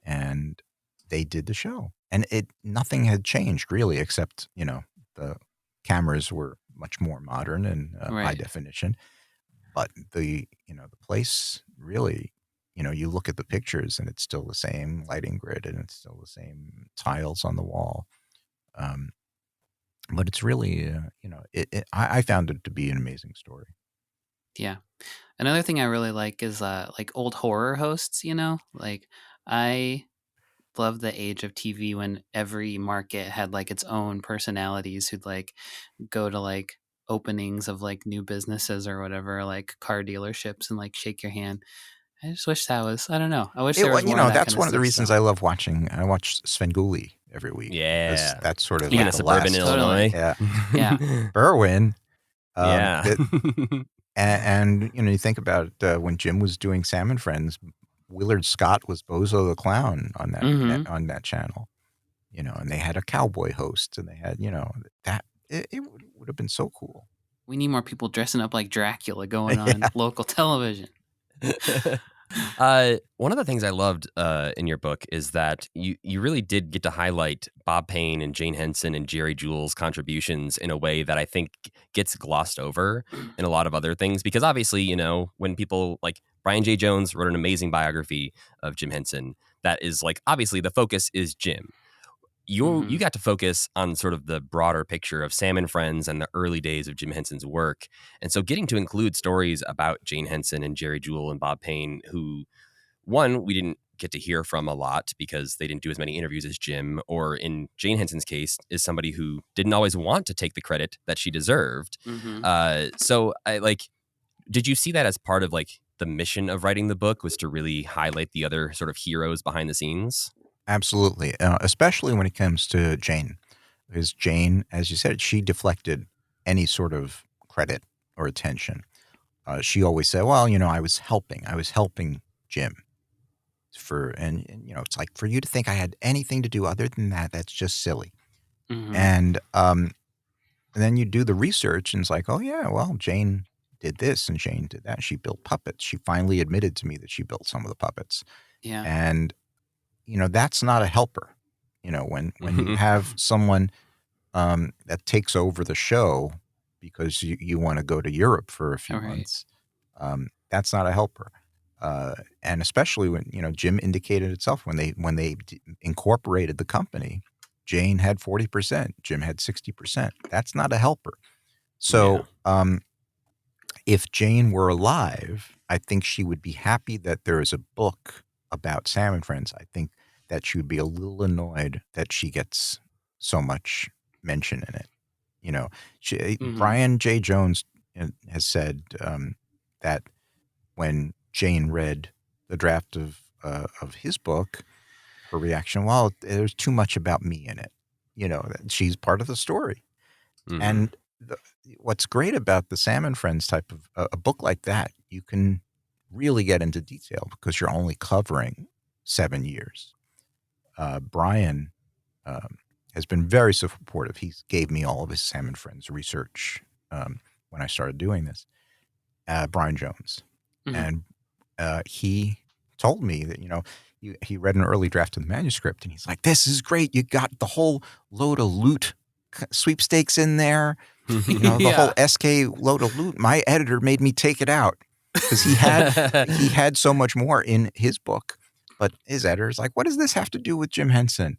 and they did the show. And nothing had changed really, except, the cameras were much more modern and high right. definition. But the place really, you look at the pictures and it's still the same lighting grid and it's still the same tiles on the wall. Um, but it's really, I found it to be an amazing story. Yeah. Another thing I really like is like old horror hosts, Like I love the age of TV when every market had like its own personalities who'd like go to like openings of like new businesses or whatever, like car dealerships, and like shake your hand. I just wish that was. I don't know. I wish there was more of that that's kind one of of the stuff reasons still. I love watching. I watch Svengoolie every week. Yeah. That's sort of Being like a the suburban last. Totally. Illinois. Yeah, Yeah. Berwyn. Yeah. And you think about when Jim was doing Salmon Friends, Willard Scott was Bozo the Clown on Mhm. that channel. And they had a cowboy host, and they had that it would have been so cool. We need more people dressing up like Dracula going Yeah. on local television. One of the things I loved in your book is that you really did get to highlight Bob Payne and Jane Henson and Jerry Jewell's contributions in a way that I think gets glossed over in a lot of other things. Because obviously, when people like Brian J. Jones wrote an amazing biography of Jim Henson, that is like, obviously the focus is Jim. You got to focus on sort of the broader picture of Sam and Friends and the early days of Jim Henson's work. And so getting to include stories about Jane Henson and Jerry Jewell and Bob Payne, who, one, we didn't get to hear from a lot because they didn't do as many interviews as Jim, or in Jane Henson's case, is somebody who didn't always want to take the credit that she deserved. So did you see that as part of like the mission of writing the book, was to really highlight the other sort of heroes behind the scenes? Absolutely, especially when it comes to Jane, because Jane, as you said, she deflected any sort of credit or attention. She always said, "Well, I was helping Jim." And it's like, for you to think I had anything to do other than that, that's just silly. And then you do the research, and it's like, oh yeah, well, Jane did this and Jane did that. She built puppets. She finally admitted to me that she built some of the puppets. Yeah. And that's not a helper. When you have someone that takes over the show because you want to go to Europe for a few months, that's not a helper. And especially when Jim indicated itself when they incorporated the company, Jane had 40%, Jim had 60%. That's not a helper. So if Jane were alive, I think she would be happy that there is a book about Sam and Friends. I think that she would be a little annoyed that she gets so much mention in it. Brian J. Jones has said that when Jane read the draft of his book, her reaction, well, there's too much about me in it. She's part of the story. And what's great about the Sam and Friends type of a book like that, you can really get into detail because you're only covering 7 years. Brian has been very supportive. He gave me all of his Sam and Friends research when I started doing this. Brian Jones. And he told me that, he read an early draft of the manuscript and he's like, this is great. You got the whole load of loot sweepstakes in there. The whole SK load of loot. My editor made me take it out because he had so much more in his book. But his editor's like, what does this have to do with Jim Henson?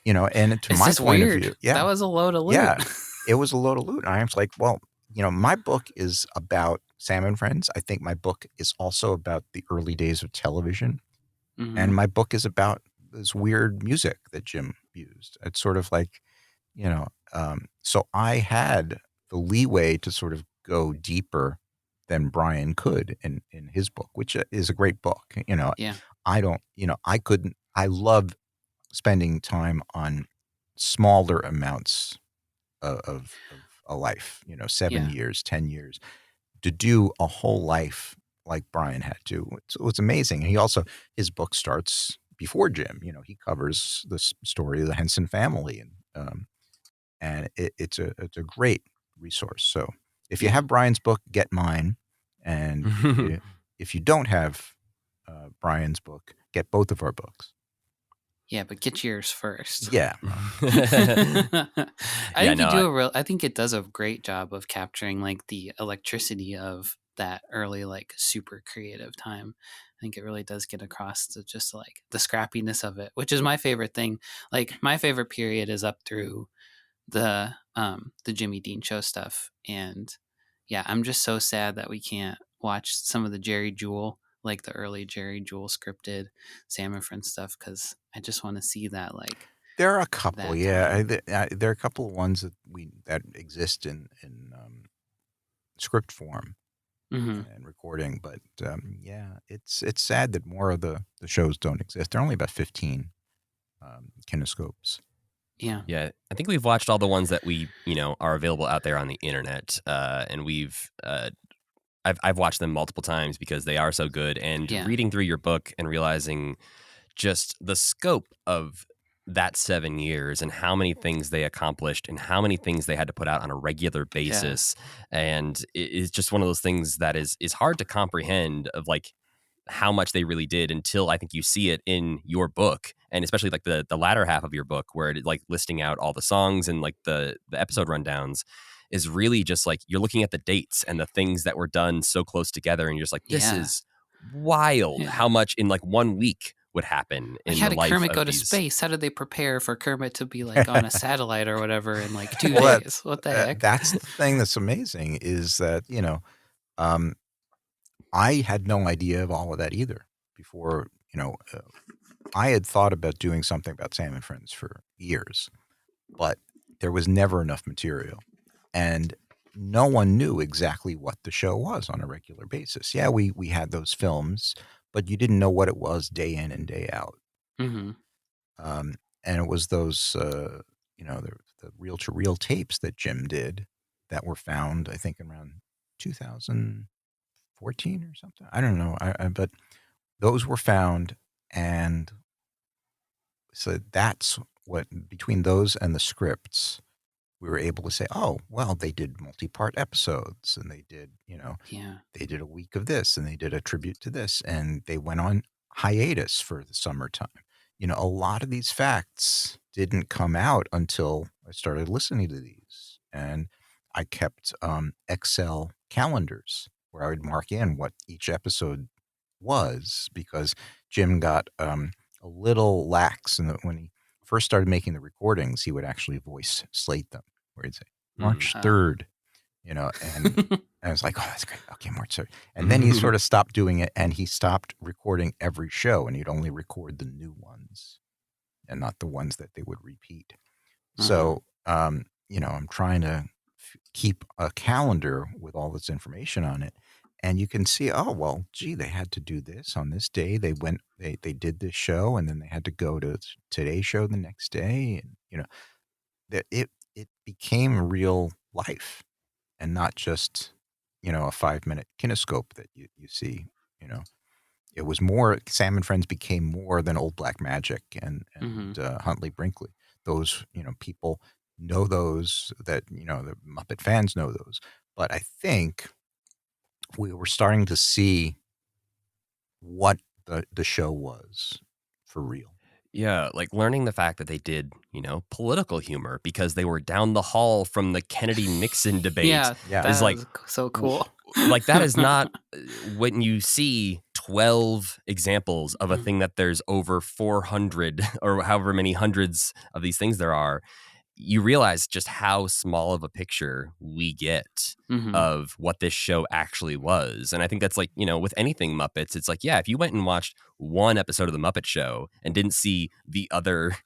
And to my point of view, that was a load of loot. Yeah, it was a load of loot. And I was like, well, my book is about Sam and Friends. I think my book is also about the early days of television. And my book is about this weird music that Jim used. It's sort of like, so I had the leeway to sort of go deeper than Brian could in his book, which is a great book. I don't, I love spending time on smaller amounts of a life, 7 years, 10 years, to do a whole life like Brian had to. It's amazing. And his book starts before Jim. He covers the story of the Henson family, and it's a great resource. So if you have Brian's book, get mine. And if you don't have Brian's book, get both of our books. Yeah, but get yours first. Yeah. I think it does a great job of capturing like the electricity of that early, like super creative time. I think it really does get across to just like the scrappiness of it, which is my favorite thing. Like my favorite period is up through the Jimmy Dean Show stuff. And yeah, I'm just so sad that we can't watch some of the Jerry Jewell, like the early Jerry Jewell scripted Sam and Friends stuff, because I just want to see that. Like there are a couple, yeah. There are a couple of ones that exist in script form, and recording. But yeah, it's sad that more of the shows don't exist. There are only about 15 kinescopes. Yeah. Yeah, I think we've watched all the ones that we, are available out there on the internet, and I've watched them multiple times because they are so good. And Yeah. reading through your book and realizing just the scope of that 7 years and how many things they accomplished and how many things they had to put out on a regular basis, and it is just one of those things that is hard to comprehend of like how much they really did until I think you see it in your book, and especially like the latter half of your book where it like listing out all the songs and like the episode rundowns is really just like you're looking at the dates and the things that were done so close together, and you're just like, this is wild how much in like 1 week would happen in how the did life Kermit of go to these. space? How did they prepare for Kermit to be like on a satellite or whatever in like 2 Well, days? What the heck? That's the thing that's amazing is that, I had no idea of all of that either before, I had thought about doing something about Sam and Friends for years, but there was never enough material. And no one knew exactly what the show was on a regular basis. Yeah, we had those films, but you didn't know what it was day in and day out. Mm-hmm. And it was those, the reel-to-reel tapes that Jim did that were found, I think, around 2014 or something. I don't know. But those were found, and so that's what, between those and the scripts, we were able to say, oh, well, they did multi-part episodes, and they did, they did a week of this, and they did a tribute to this, and they went on hiatus for the summertime. A lot of these facts didn't come out until I started listening to these, and I kept Excel calendars where I would mark in what each episode was, because Jim got a little lax, and when he first started making the recordings, he would actually voice slate them, where he'd say March 3rd, and I was like, oh, that's great. Okay, March 3rd. And then he sort of stopped doing it, and he stopped recording every show, and he'd only record the new ones and not the ones that they would repeat. So, I'm trying to keep a calendar with all this information on it. And you can see, oh, well, gee, they had to do this on this day. They did this show, and then they had to go to today's show the next day. And, that it became real life and not just, a 5-minute kinescope that you see, It was more, Sam and Friends became more than Old Black Magic and Huntley Brinkley. Those, people know those, that, the Muppet fans know those. But I think we were starting to see what the show was for real. Yeah, like learning the fact that they did, political humor because they were down the hall from the Kennedy-Nixon debate. Yeah, is like so cool. Like that is not when you see 12 examples of a thing that there's over 400 or however many hundreds of these things there are, you realize just how small of a picture we get of what this show actually was. And I think that's like, with anything Muppets, it's like, yeah, if you went and watched one episode of The Muppet Show and didn't see the other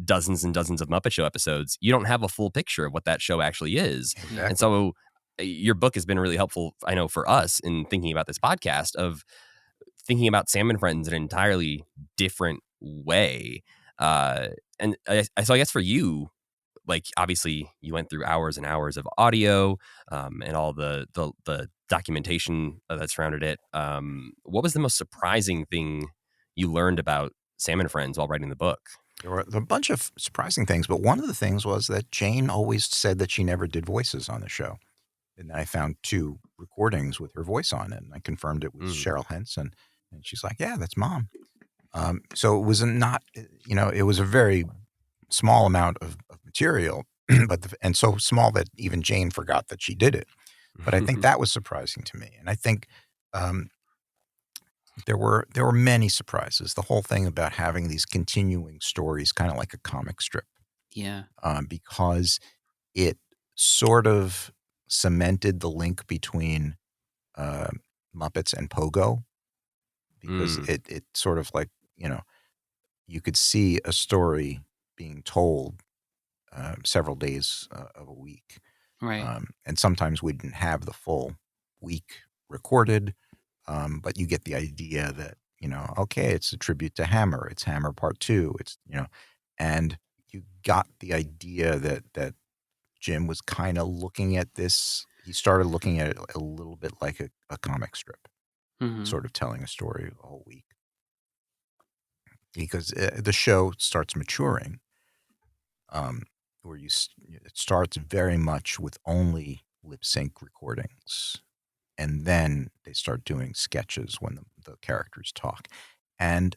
dozens and dozens of Muppet Show episodes, you don't have a full picture of what that show actually is. Exactly. And so your book has been really helpful, I know, for us in thinking about this podcast, of thinking about Sam and Friends in an entirely different way. And so I guess for you, like obviously you went through hours and hours of audio and all the documentation that surrounded it. What was the most surprising thing you learned about Sam and Friends while writing the book? There were a bunch of surprising things, but one of the things was that Jane always said that she never did voices on the show. And then I found 2 recordings with her voice on it, and I confirmed it was Cheryl Henson. And she's like, yeah, that's Mom. So it was it was a very small amount of material, and so small that even Jane forgot that she did it. But I think that was surprising to me. And I think there were many surprises. The whole thing about having these continuing stories, kind of like a comic strip. Yeah. Because it sort of cemented the link between Muppets and Pogo, because it sort of like, you could see a story being told several days of a week. Right. And sometimes we didn't have the full week recorded, but you get the idea that, okay, it's a tribute to Hammer. It's Hammer Part 2. It's, and you got the idea that Jim was kind of looking at this. He started looking at it a little bit like a comic strip, sort of telling a story a whole week. Because the show starts maturing, where it starts very much with only lip sync recordings, and then they start doing sketches when the characters talk, and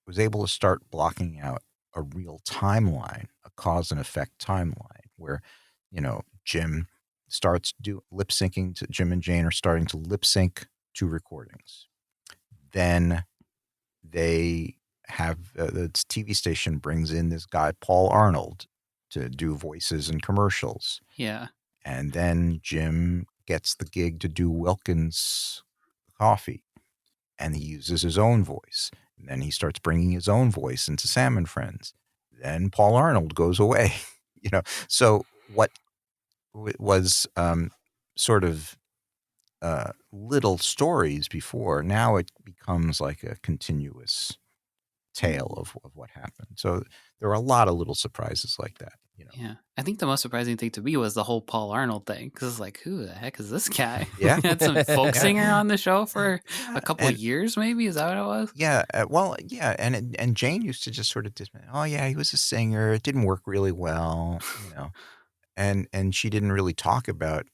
was able to start blocking out a real timeline, a cause and effect timeline, where Jim starts lip syncing to Jim and Jane are starting to lip sync to recordings. Then they have the TV station brings in this guy Paul Arnold to do voices and commercials. Yeah. And then Jim gets the gig to do Wilkins Coffee, and he uses his own voice. And then he starts bringing his own voice into Sam and Friends. Then Paul Arnold goes away. So what was sort of little stories before, now it becomes like a continuous tale of what happened. So there are a lot of little surprises like that. Yeah, I think the most surprising thing to me was the whole Paul Arnold thing, because it's like, who the heck is this guy? Yeah. We had some folk singer on the show for a couple of years, maybe. Is that what it was? Yeah. Yeah. And Jane used to just sort of dismiss, oh yeah, he was a singer. It didn't work really well, and she didn't really talk about,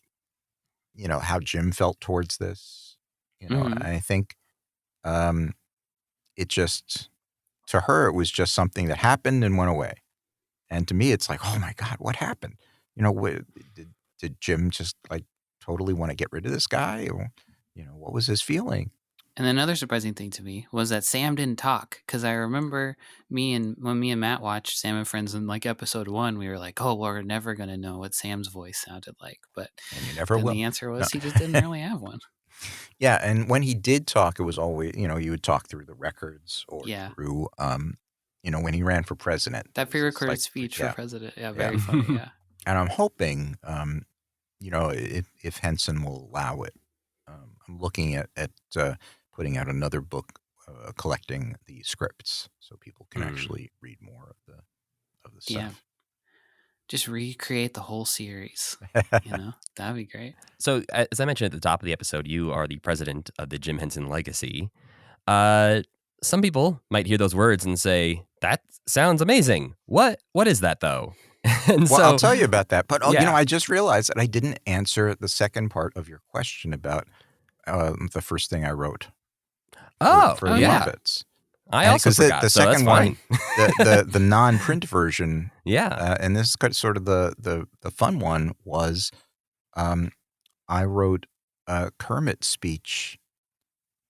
how Jim felt towards this. I think it just, to her, it was just something that happened and went away. And to me, it's like, oh my God, what happened? Did Jim just like totally want to get rid of this guy? Or, what was his feeling? And another surprising thing to me was that Sam didn't talk, because I remember when me and Matt watched Sam and Friends in like episode 1, we were like, oh, we're never going to know what Sam's voice sounded like. But and you never will. The answer was he just didn't really have one. Yeah. And when he did talk, it was always, you would talk through the records or through, when he ran for president. That pre-recorded speech for president. Yeah, very funny. Yeah. And I'm hoping, if Henson will allow it, I'm looking at putting out another book, collecting the scripts, so people can actually read more of the stuff. Yeah. Just recreate the whole series. That'd be great. So, as I mentioned at the top of the episode, you are the president of the Jim Henson Legacy. Some people might hear those words and say, that sounds amazing. What is that, though? I'll tell you about that. But, I just realized that I didn't answer the second part of your question about the first thing I wrote for the Muppets. I also forgot, the second one, the non-print version, and this is sort of the fun one, was I wrote a Kermit speech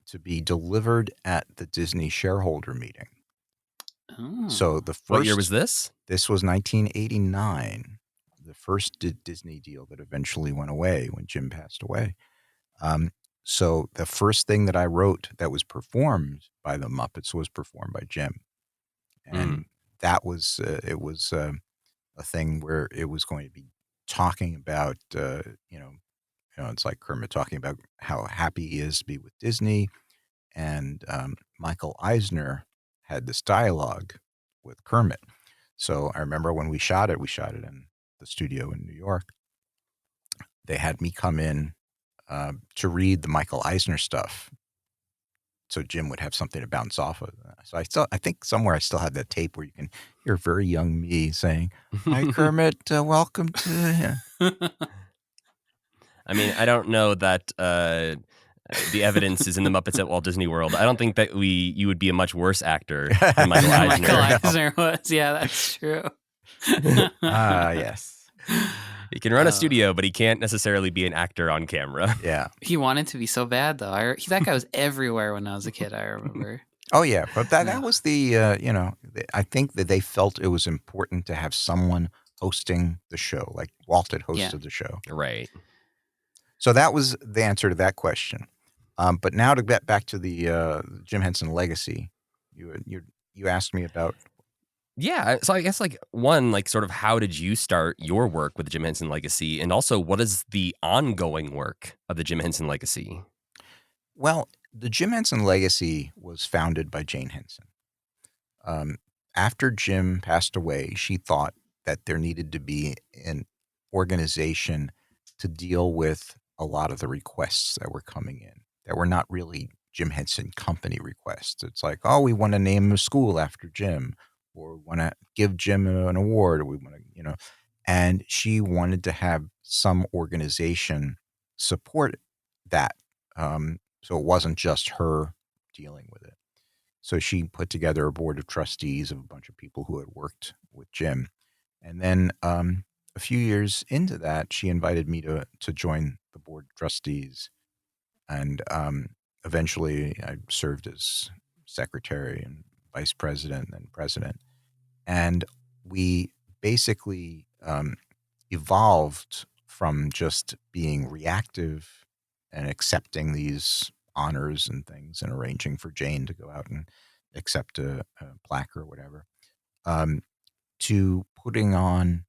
to be delivered at the Disney shareholder meeting. Oh. So the first, what year was this? This was 1989, the first Disney deal that eventually went away when Jim passed away. So the first thing that I wrote that was performed by the Muppets was performed by Jim. And that was, it was a thing where it was going to be talking about, it's like Kermit talking about how happy he is to be with Disney. And Michael Eisner had this dialogue with Kermit. So I remember when we shot it in the studio in New York. They had me come in to read the Michael Eisner stuff, so Jim would have something to bounce off of. So I think somewhere I still have that tape where you can hear very young me saying, "Hi Kermit, welcome to." I mean, I don't know that the evidence is in the Muppets at Walt Disney World. I don't think that you would be a much worse actor than Michael Eisner. Michael Eisner was, yeah, that's true. Yes. He can run a studio, but he can't necessarily be an actor on camera. Yeah. He wanted to be so bad, though. That guy was everywhere when I was a kid, I remember. Oh, yeah. But that was the, I think that they felt it was important to have someone hosting the show, like Walt had hosted the show. Right. So that was the answer to that question. But now to get back to the Jim Henson Legacy, you asked me about. Yeah. So I guess, like, one, like, sort of how did you start your work with the Jim Henson Legacy? And also, what is the ongoing work of the Jim Henson Legacy? Well, the Jim Henson Legacy was founded by Jane Henson. Um, After Jim passed away, she thought that there needed to be an organization to deal with a lot of the requests that were coming in that were not really Jim Henson Company requests. It's like, oh, we want to name a school after Jim, or we want to give Jim an award, or we want to, and she wanted to have some organization support that. So it wasn't just her dealing with it. So she put together a board of trustees of a bunch of people who had worked with Jim. And then a few years into that, she invited me to join the board of trustees. And eventually I served as secretary and vice president and president. And we basically evolved from just being reactive and accepting these honors and things and arranging for Jane to go out and accept a plaque or whatever, to putting on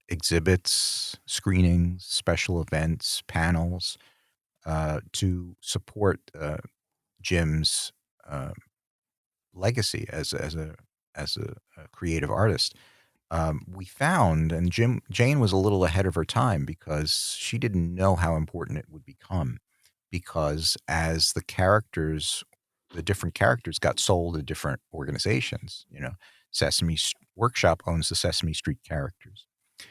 exhibits, screenings, special events, panels, to support Jim's uh, legacy as a creative artist. We found, and Jane was a little ahead of her time because she didn't know how important it would become. Because as the different characters got sold to different organizations, Workshop owns the Sesame Street characters,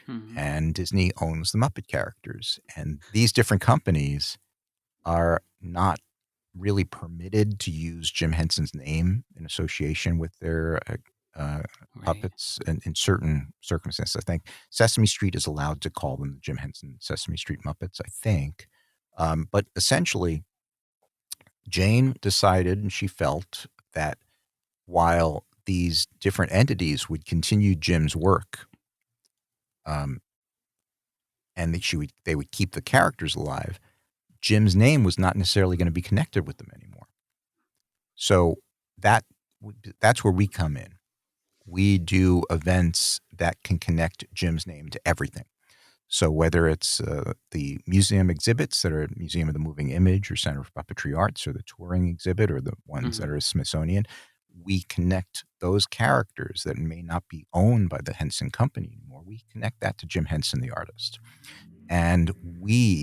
Mhm. and Disney owns the Muppet characters, and these different companies are not really permitted to use Jim Henson's name in association with their Right. puppets in certain circumstances. I think Sesame Street is allowed to call them the Jim Henson Sesame Street Muppets, I think. But essentially, Jane decided and she felt that while these different entities would continue Jim's work, um, and that they would keep the characters alive, Jim's name was not necessarily going to be connected with them anymore. So that that's where we come in. We do events that can connect Jim's name to everything. So whether it's the museum exhibits that are at Museum of the Moving Image or Center for Puppetry Arts, or the touring exhibit, or the ones that Mhm. are at Smithsonian, we connect those characters that may not be owned by the Henson Company anymore. We connect that to Jim Henson, the artist. And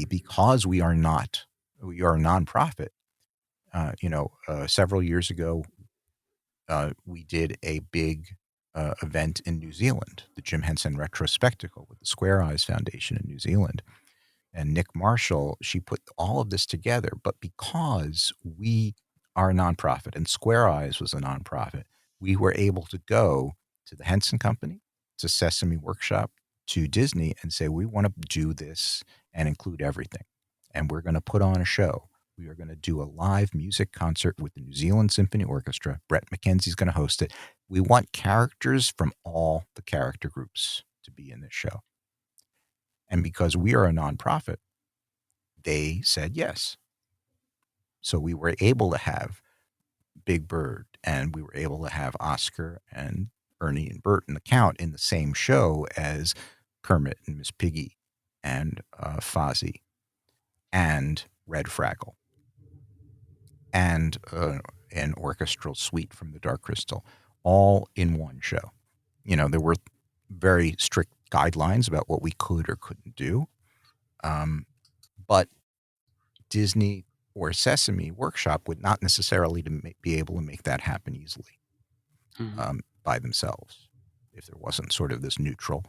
because we are a nonprofit, several years ago, we did a big event in New Zealand, the Jim Henson Retrospectacle with the Square Eyes Foundation in New Zealand. And Nick Marshall, she put all of this together. But because we are a nonprofit and Square Eyes was a nonprofit, we were able to go to the Henson Company, to Sesame Workshop, to Disney and say, we want to do this and include everything. And we're going to put on a show. We are going to do a live music concert with the New Zealand Symphony Orchestra. Brett McKenzie's going to host it. We want characters from all the character groups to be in this show. And because we are a nonprofit, they said yes. So we were able to have Big Bird, and we were able to have Oscar and Ernie and Bert and the Count in the same show as Kermit and Miss Piggy and Fozzie and Red Fraggle and an orchestral suite from the Dark Crystal, all in one show. There were very strict guidelines about what we could or couldn't do, but Disney or Sesame Workshop would not necessarily be able to make that happen easily Mhm. by themselves if there wasn't sort of this neutral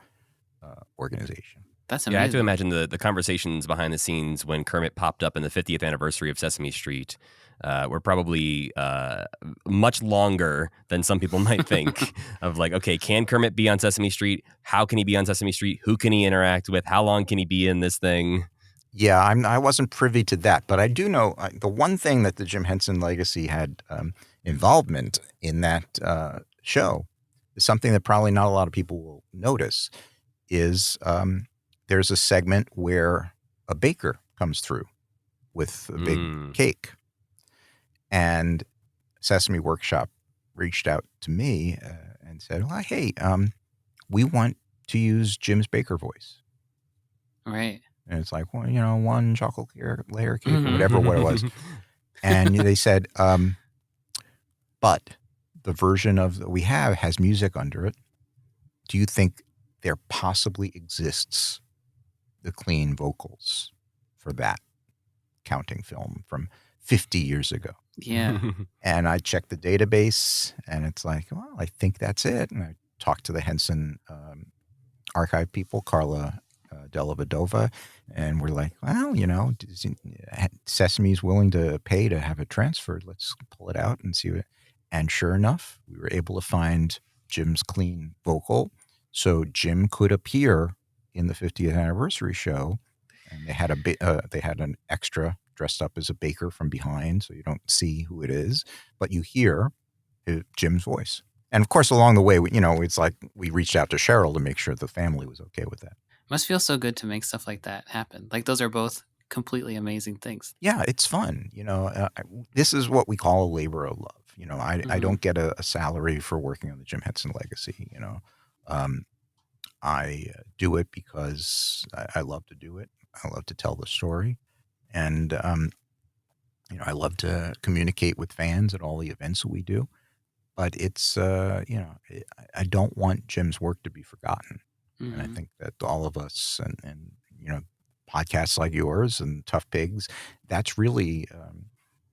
organization. That's Yeah, I have to amazing. imagine the conversations behind the scenes when Kermit popped up in the 50th anniversary of Sesame Street were probably much longer than some people might think. Of like, okay, can Kermit be on Sesame Street? How can he be on Sesame Street? Who can he interact with? How long can he be in this thing? Yeah, I wasn't privy to that, but I do know the one thing that the Jim Henson Legacy had involvement in that show is something that probably not a lot of people will notice. Is there's a segment where a baker comes through with a big Mm. cake, and Sesame Workshop reached out to me and said, well, hey, we want to use Jim's Baker voice. Right. And it's like, well, one chocolate layer cake or whatever what it was. And they said, but the version that we have has music under it. Do you think there possibly exists the clean vocals for that counting film from 50 years ago? Yeah. And I checked the database, and it's like, well, I think that's it. And I talked to the Henson archive people, Carla Della Vedova, and we're like, well, Sesame's willing to pay to have it transferred. Let's pull it out and see what. And sure enough, we were able to find Jim's clean vocal, so Jim could appear in the 50th anniversary show. And they had they had an extra dressed up as a baker from behind, so you don't see who it is, but you hear Jim's voice. And of course, along the way, it's like we reached out to Cheryl to make sure the family was okay with that. Must feel so good to make stuff like that happen. Like those are both completely amazing things. Yeah, it's fun. This is what we call a labor of love. I don't get a salary for working on the Jim Henson Legacy. I do it because I love to do it. I love to tell the story, and I love to communicate with fans at all the events that we do. But it's I don't want Jim's work to be forgotten. And I think that all of us and podcasts like yours and Tough Pigs, that's really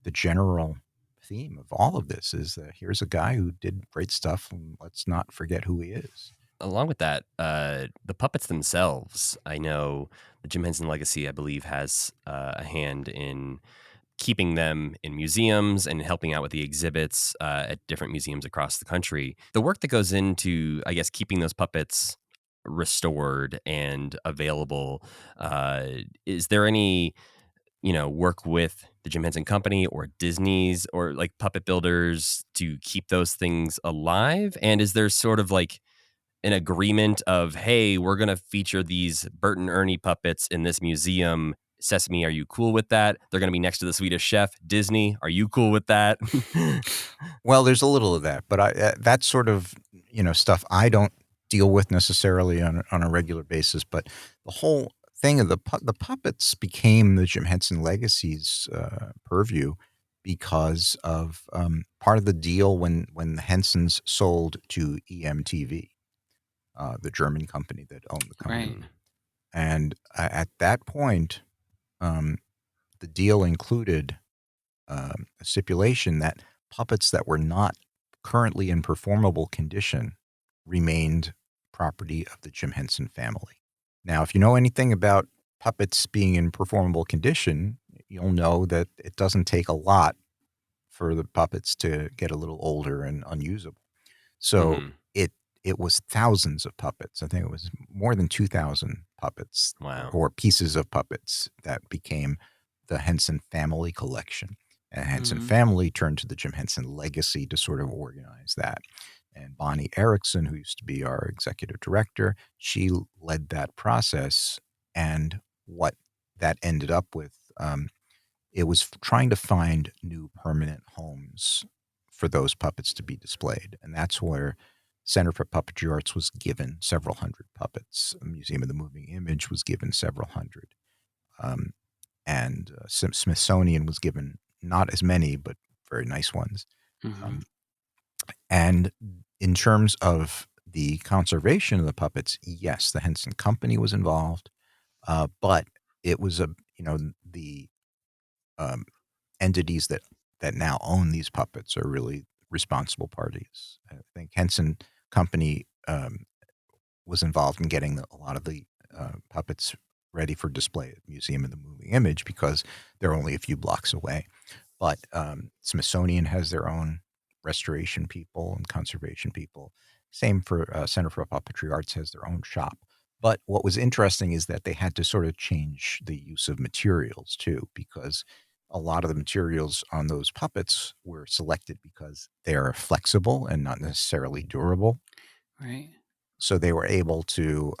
the general theme of all of this is that here's a guy who did great stuff, and let's not forget who he is. Along with that, the puppets themselves, I know the Jim Henson Legacy, I believe, has a hand in keeping them in museums and helping out with the exhibits at different museums across the country. The work that goes into, I guess, keeping those puppets restored and available, is there any work with the Jim Henson Company or Disney's or like puppet builders to keep those things alive? And is there sort of like an agreement of, hey, we're going to feature these Bert and Ernie puppets in this museum? Sesame, are you cool with that? They're going to be next to the Swedish Chef. Disney, are you cool with that? Well, there's a little of that, but that sort of stuff I don't deal with necessarily on a regular basis. But the whole thing of the puppets became the Jim Henson Legacy's purview because of part of the deal when the Hensons sold to EMTV, the German company that owned the company. Right. And at that point, the deal included a stipulation that puppets that were not currently in performable condition remained property of the Jim Henson family. Now, if you know anything about puppets being in performable condition, you'll know that it doesn't take a lot for the puppets to get a little older and unusable. So it was thousands of puppets. I think it was more than 2,000 puppets. Wow. Or pieces of puppets that became the Henson family collection. And Henson family turned to the Jim Henson Legacy to sort of organize that. And Bonnie Erickson, who used to be our executive director, she led that process. And what that ended up with, it was trying to find new permanent homes for those puppets to be displayed. And that's where Center for Puppetry Arts was given several hundred puppets. Museum of the Moving Image was given several hundred. And Smithsonian was given not as many, but very nice ones. And in terms of the conservation of the puppets, yes, the Henson Company was involved, but it was the entities that now own these puppets are really responsible parties. I think Henson Company was involved in getting a lot of the puppets ready for display at Museum of the Moving Image because they're only a few blocks away. But Smithsonian has their own restoration people and conservation people. Same for Center for Puppetry Arts has their own shop. But what was interesting is that they had to sort of change the use of materials too, because a lot of the materials on those puppets were selected because they're flexible and not necessarily durable. Right. So they were able to,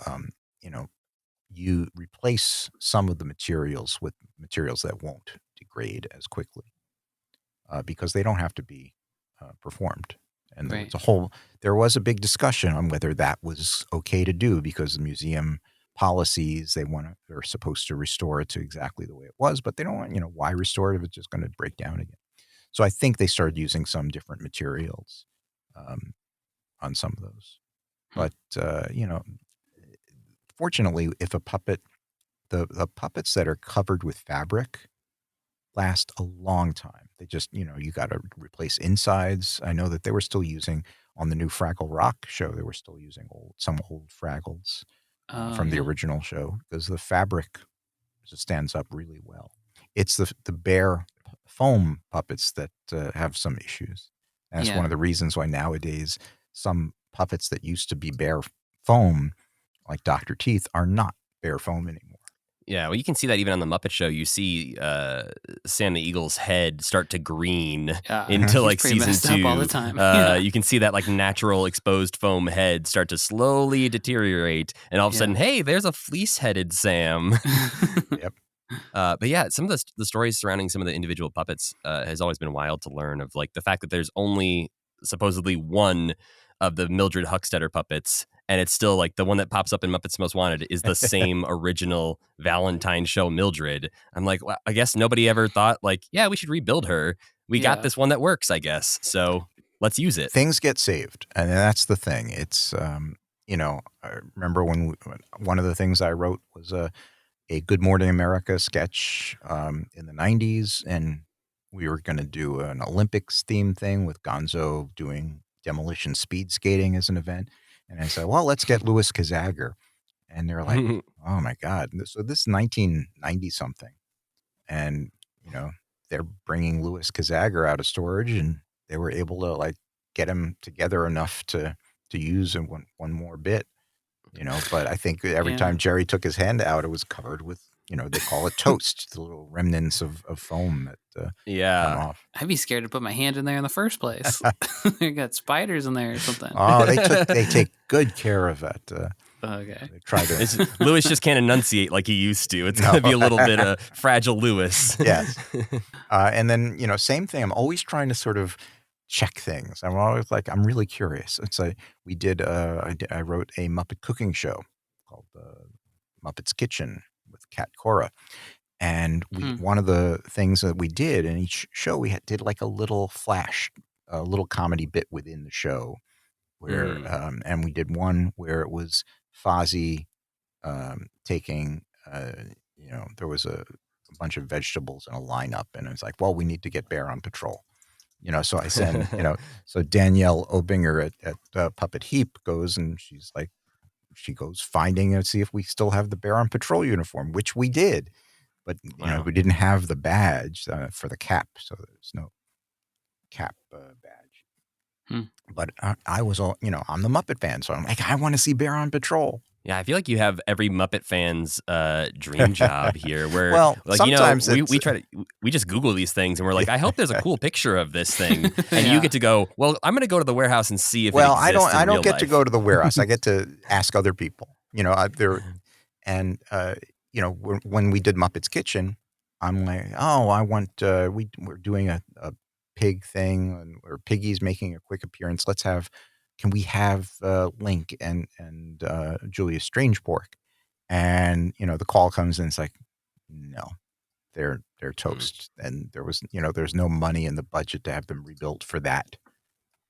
you replace some of the materials with materials that won't degrade as quickly because they don't have to be performed. And Right. there was a big discussion on whether that was okay to do, because the museum policies, they're supposed to restore it to exactly the way it was, but they don't want, why restore it if it's just going to break down again? So I think they started using some different materials on some of those. But, fortunately, if a puppet, the puppets that are covered with fabric last a long time. They just, you got to replace insides. I know that they were still using on the new Fraggle Rock show, they were still using some old Fraggles Oh, from the yeah. original show, because the fabric just stands up really well. It's the bare foam puppets that have some issues. And that's one Yeah. of the reasons why nowadays some puppets that used to be bare foam, like Dr. Teeth, are not bare foam anymore. Yeah, well, you can see that even on the Muppet Show. You see Sam the Eagle's head start to green into he's like pretty season messed up 2. all the time. Yeah. You can see that like natural exposed foam head start to slowly deteriorate, and all of a sudden, hey, there's a fleece-headed Sam. Yep. But yeah, some of the stories surrounding some of the individual puppets has always been wild to learn, of like the fact that there's only supposedly one of the Mildred Huckstetter puppets, and it's still like the one that pops up in Muppets Most Wanted is the same original Valentine show Mildred. I'm like, well, I guess nobody ever thought like, yeah, we should rebuild her. We got this one that works, I guess. So let's use it. Things get saved, and that's the thing. It's I remember when one of the things I wrote was a Good Morning America sketch in the 90s, and we were going to do an Olympics theme thing with Gonzo doing demolition speed skating as an event. And I said, well, let's get Louis Kazagger. And they're like, oh my God. So this is 1990 something. And, they're bringing Louis Kazagger out of storage, and they were able to like get him together enough to use in one more bit. But I think every time Jerry took his hand out, it was covered with, they call it toast, the little remnants of foam that come off. I'd be scared to put my hand in there in the first place. They got spiders in there or something. Oh, they take good care of that. Okay. They try to. Louis just can't enunciate like he used to. It's going to be a little bit of fragile Louis. Yes. And then, same thing. I'm always trying to sort of check things. I'm always like, I'm really curious. It's like we did, I wrote a Muppet cooking show called Muppet's Kitchen with Kat Cora. And one of the things that we did in each show, we did like a little a little comedy bit within the show where, and we did one where it was Fozzie taking, there was a bunch of vegetables in a lineup, and it's like, well, we need to get Bear on patrol. So I send, so Danielle Obinger at Puppet Heap goes, and she goes finding and see if we still have the Bear on Patrol uniform, which we did, but we didn't have the badge for the cap, so there's no cap badge. But I was all, I'm the Muppet fan, so I'm like, I want to see Bear on Patrol. Yeah, I feel like you have every Muppet fan's dream job here. Where, well, like, sometimes we just Google these things, and we're like, I hope there's a cool picture of this thing, and you get to go, well, I'm going to go to the warehouse and see if. Well, it exists I don't in get real to life. go to the warehouse. I get to ask other people. And when we did Muppet's Kitchen, I'm like, oh, I want. We're doing a pig thing, or Piggy's making a quick appearance. Can we have Link and Julia Strangepork? And the call comes in. It's like, no, they're toast, and there was there's no money in the budget to have them rebuilt for that.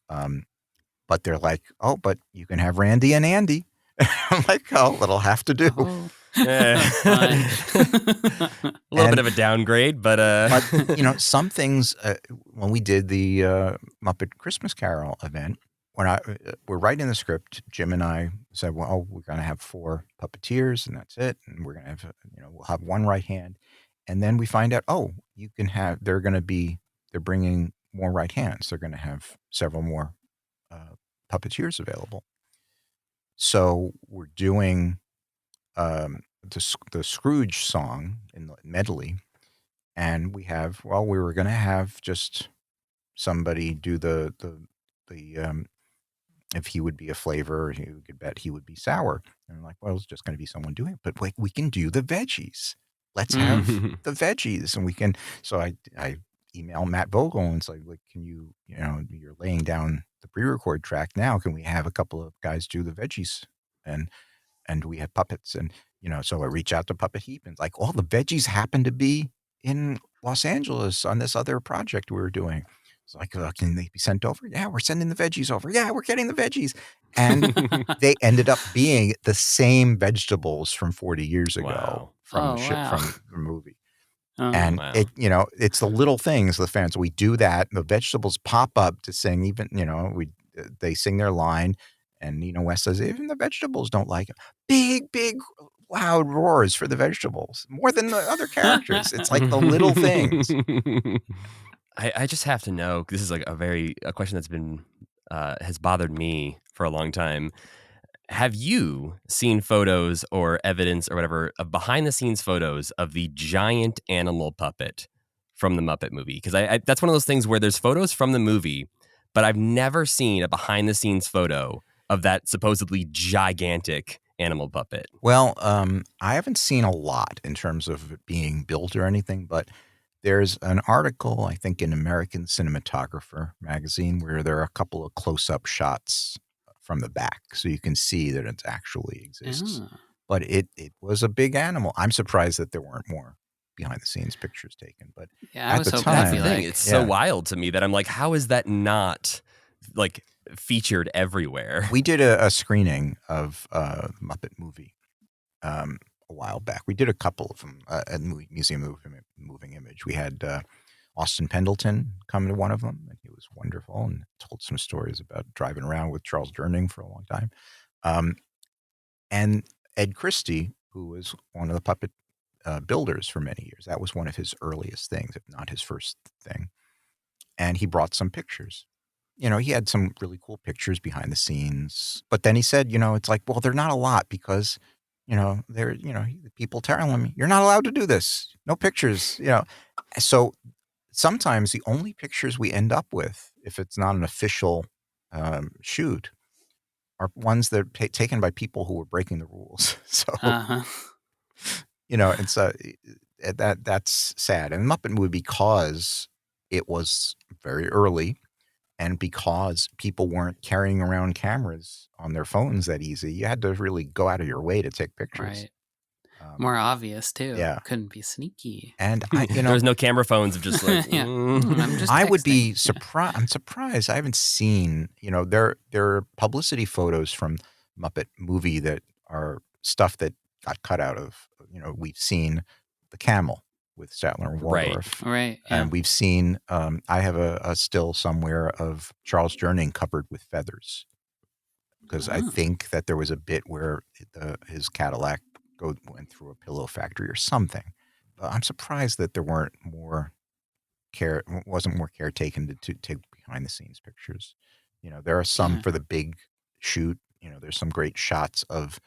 But they're like, oh, but you can have Randy and Andy. I'm like, oh, that'll have to do. Oh. A little bit of a downgrade, but some things when we did the Muppet Christmas Carol event, when we're writing the script, Jim and I said, well, we're going to have 4 puppeteers, and that's it, and we're going to have we'll have one right hand, and then we find out, oh, they're bringing more right hands. They're going to have several more puppeteers available. So we're doing the Scrooge song in the medley, and we were going to have just somebody do the if he would be a flavor, you could bet he would be sour. And I'm like, well, it's just going to be someone doing it, but we can do the veggies. Let's have the veggies, and we can. So I email Matt Vogel and it's like, can you you're laying down the pre-record track now. Can we have a couple of guys do the veggies? And we had puppets, and so I reach out to Puppet Heap, and it's like all the veggies happen to be in Los Angeles on this other project we were doing. It's like, can they be sent over? Yeah, we're sending the veggies over. Yeah, we're getting the veggies. And they ended up being the same vegetables from 40 years ago Wow. from wow. from the movie. Oh, And Wow. it's the little things, the fans. We do that. The vegetables pop up to sing. Even they sing their line, and Wes says even the vegetables don't like it. Big, loud roars for the vegetables more than the other characters. It's like the little things. I just have to know. This is like a question that's been has bothered me for a long time. Have you seen photos or evidence or whatever of behind the scenes photos of the giant animal puppet from the Muppet movie? Because that's one of those things where there's photos from the movie, but I've never seen a behind the scenes photo of that supposedly gigantic animal puppet. Well, I haven't seen a lot in terms of it being built or anything, but there's an article, I think, in American Cinematographer magazine where there are a couple of close-up shots from the back, so you can see that it actually exists. Oh. But it was a big animal. I'm surprised that there weren't more behind-the-scenes pictures taken. But Yeah, I at was the hoping time, that'd be Thing, like, it's so yeah. wild to me that I'm like, how is that not like featured everywhere? We did a screening of Muppet movie a while back. We did a couple of them at the Museum of Moving Image. We had Austin Pendleton come to one of them, and he was wonderful and told some stories about driving around with Charles Durning for a long time. And Ed Christie, who was one of the puppet builders for many years. That was one of his earliest things, if not his first thing. And he brought some pictures. He had some really cool pictures behind the scenes. But then he said, it's like, well, they're not a lot because, people telling him, you're not allowed to do this. No pictures, So sometimes the only pictures we end up with, if it's not an official shoot, are ones that are taken by people who were breaking the rules. So, it's that's sad. And Muppet movie, because it was very early, and because people weren't carrying around cameras on their phones that easy, you had to really go out of your way to take pictures. right. More obvious too. yeah. Couldn't be sneaky. And There's no camera phones of just like, Yeah. I'm just I would texting. be surprised. I'm surprised. I haven't seen, there are publicity photos from Muppet movie that are stuff that got cut out of, we've seen the camel with Statler and Right. Waldorf. Right. Yeah. And we've seen, I have a still somewhere of Charles Durning covered with feathers. Because I think that there was a bit where his Cadillac went through a pillow factory or something. But I'm surprised that there wasn't more care taken to take behind the scenes pictures. There are some for the big shoot. There's some great shots of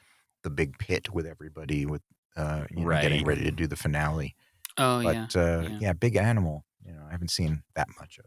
the big pit with everybody with getting ready to do the finale. Oh, But yeah. big animal, I haven't seen that much of.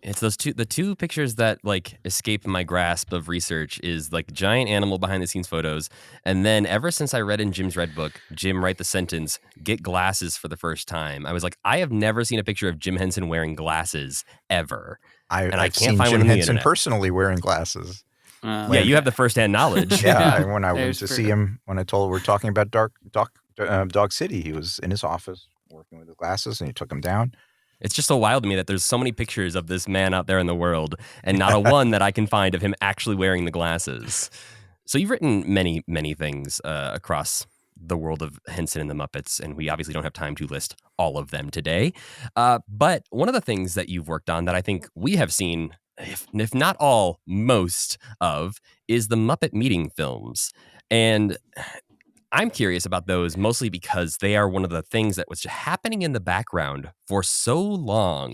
It's the two pictures that like escape my grasp of research is like giant animal behind the scenes photos. And then ever since I read in Jim's Red Book, Jim write the sentence, get glasses for the first time. I was like, I have never seen a picture of Jim Henson wearing glasses ever. I've can't seen find Jim one on the Henson internet. personally wearing glasses. Yeah, you have the firsthand knowledge. Yeah, when I went There's to proof. see him, when I told we're talking about Dog City, he was in his office working with the glasses, and he took them down. It's just so wild to me that there's so many pictures of this man out there in the world and not a one that I can find of him actually wearing the glasses. So you've written many, many things across the world of Henson and the Muppets, and we obviously don't have time to list all of them today. But one of the things that you've worked on that I think we have seen, if not all, most of, is the Muppet Meeting films. And I'm curious about those mostly because they are one of the things that was happening in the background for so long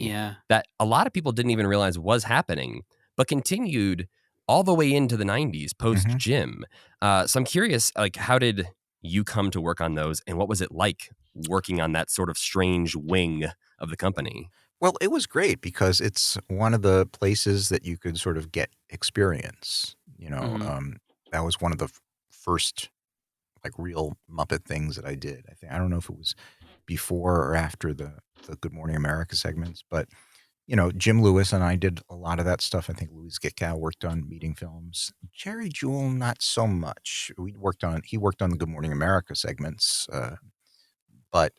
that a lot of people didn't even realize was happening, but continued all the way into the 90s post Jim. So I'm curious, like, how did you come to work on those, and what was it like working on that sort of strange wing of the company? Well, it was great because it's one of the places that you could sort of get experience. That was one of the first like real Muppet things that I did. I don't know if it was before or after the Good Morning America segments, but Jim Lewis and I did a lot of that stuff. I think Louis Gitkow worked on meeting films. Jerry Jewell, not so much. He worked on the Good Morning America segments, but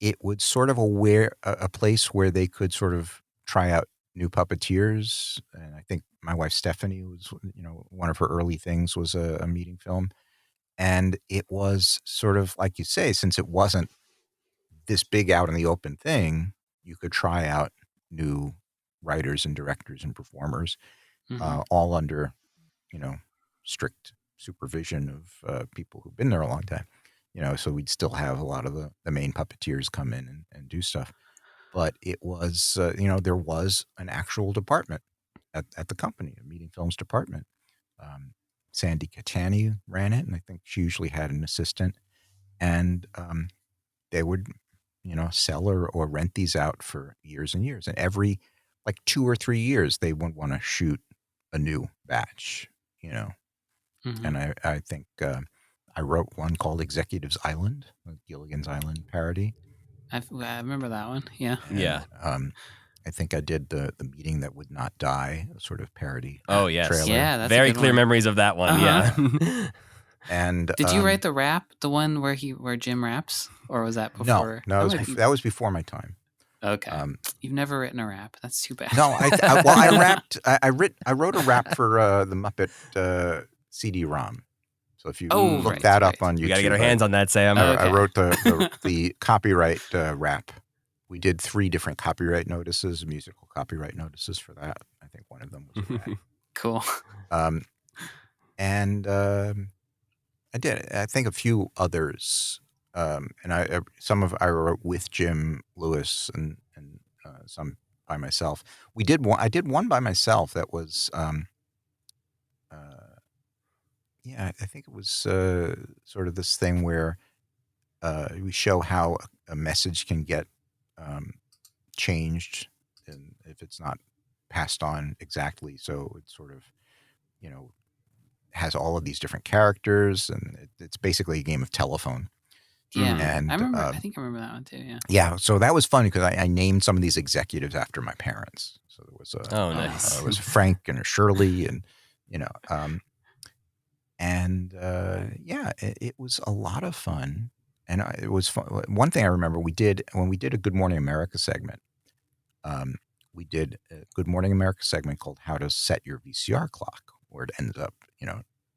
it was sort of a place where they could sort of try out new puppeteers. And I think my wife Stephanie was, one of her early things was a meeting film. And it was sort of like you say, since it wasn't this big out in the open thing, you could try out new writers and directors and performers, all under, strict supervision of people who've been there a long time. So we'd still have a lot of the main puppeteers come in and do stuff. But it was, there was an actual department at the company, a meeting films department. Sandy Catani ran it, and I think she usually had an assistant. And they would, sell or rent these out for years and years. And every 2 or 3 years, they would want to shoot a new batch, And I think I wrote one called Executives Island, a Gilligan's Island parody. I remember that one. Yeah. Yeah. I think I did the Meeting That Would Not Die, a sort of parody. Oh, yes. trailer. Yeah, that's a Very good clear one. memories of that one. Yeah. And Did you write the rap, the one where Jim raps, or was that before? No, that was before my time. Okay. You've never written a rap. That's too bad. No, I rapped. I wrote a rap for the Muppet CD-ROM. So if you look that up on YouTube, We got to get our hands on that, Sam. I wrote the copyright rap. We did 3 different copyright notices, musical copyright notices for that. I think one of them was a rap. Cool. And I did. I think a few others, and I wrote with Jim Lewis and some by myself. We did one. I did one by myself that was, I think it was sort of this thing where we show how a message can get changed, and if it's not passed on exactly. So it's sort of, has all of these different characters, and it's basically a game of telephone. Yeah, And I remember. I think I remember that one too. Yeah. Yeah, so that was fun because I named some of these executives after my parents. So there was nice. It was Frank and a Shirley, and it was a lot of fun, and it was fun. One thing I remember when we did a Good Morning America segment. We did a Good Morning America segment called "How to Set Your VCR Clock," where it ends up,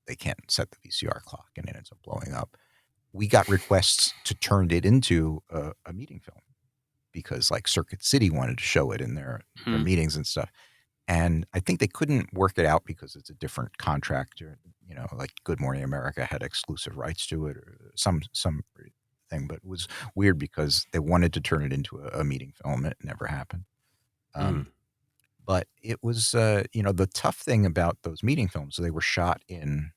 they can't set the VCR clock, and it ends up blowing up. We got requests to turn it into a meeting film because Circuit City wanted to show it in their meetings and stuff. And I think they couldn't work it out because it's a different contractor, Good Morning America had exclusive rights to it or some thing, but it was weird because they wanted to turn it into a meeting film. It never happened. But it was, the tough thing about those meeting films, they were shot in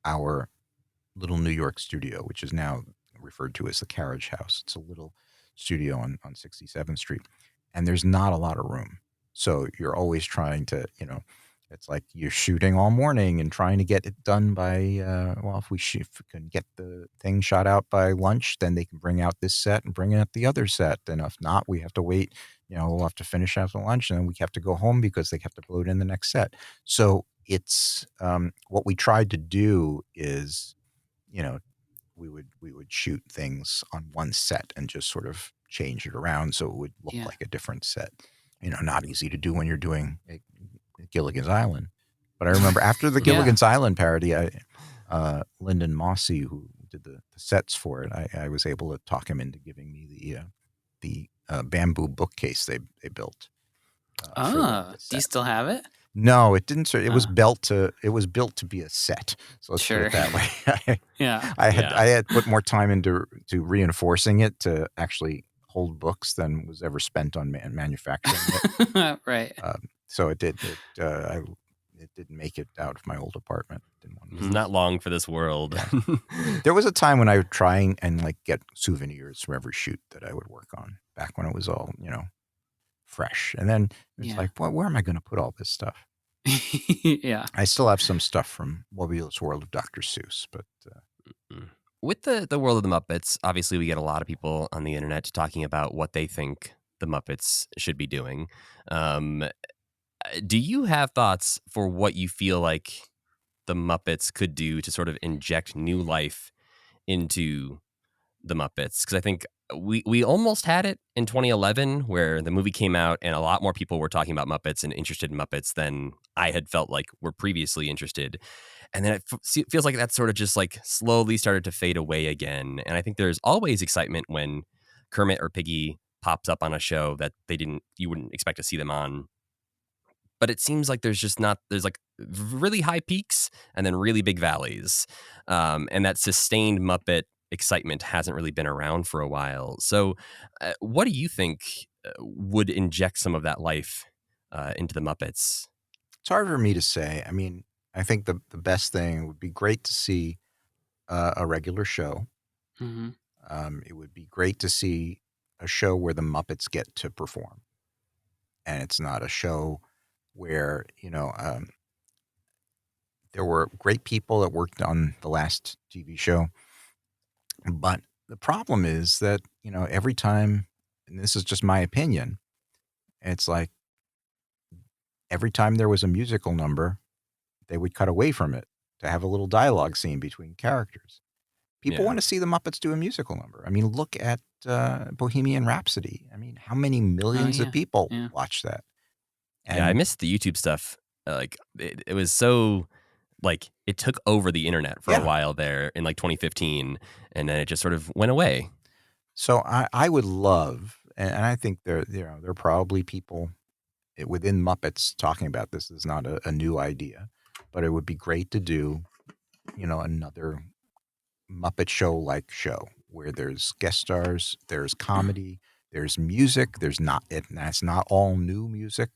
our little New York studio, which is now referred to as the Carriage House. It's a little studio on 67th Street, and there's not a lot of room. So you're always trying to, it's like you're shooting all morning and trying to get it done by, if we can get the thing shot out by lunch, then they can bring out this set and bring out the other set. And if not, we have to wait, we'll have to finish after lunch, and then we have to go home because they have to load in the next set. So it's, what we tried to do is, we would shoot things on one set and just sort of change it around so it would look like a different set. Not easy to do when you're doing Gilligan's Island. But I remember after the Gilligan's Island parody, Lyndon Mossy, who did the sets for it, I was able to talk him into giving me the bamboo bookcase they built. Do you still have it? No, it didn't. It was built to be a set. So let's put it that way. I had put more time into reinforcing it to actually hold books than was ever spent on manufacturing it. Right. So it did. It didn't make it out of my old apartment. It's not long for this world. There was a time when I would try and get souvenirs from every shoot that I would work on back when it was all fresh. And then it's where am I going to put all this stuff? Yeah. I still have some stuff from Wobulous World of Dr. Seuss, but with the world of the Muppets, obviously we get a lot of people on the internet talking about what they think the Muppets should be doing. Do you have thoughts for what you feel like the Muppets could do to sort of inject new life into the Muppets? Because I think we almost had it in 2011, where the movie came out and a lot more people were talking about Muppets and interested in Muppets than I had felt like were previously interested. And then it feels like that sort of just like slowly started to fade away again. And I think there's always excitement when Kermit or Piggy pops up on a show that you wouldn't expect to see them on. But it seems like there's like really high peaks and then really big valleys. And that sustained Muppet excitement hasn't really been around for a while. So what do you think would inject some of that life into the Muppets? It's hard for me to say. I mean, I think the best thing would be great to see a regular show. Mm-hmm. It would be great to see a show where the Muppets get to perform, and it's not a show where there were great people that worked on the last TV show, but the problem is that every time, and this is just my opinion, it's like every time there was a musical number, they would cut away from it to have a little dialogue scene between characters. People Yeah. want to see the Muppets do a musical number. I mean, look at Bohemian Rhapsody. I mean, how many millions of people yeah. watch that? And Yeah, I missed the YouTube stuff. Like it was so like it took over the internet for a Yeah. while there in like 2015, and then it just sort of went away. so I would love, and I think there are probably people within Muppets talking about this. Is not a new idea, but it would be great to do, another Muppet Show-like show where there's guest stars, there's comedy, there's music. That's not all new music.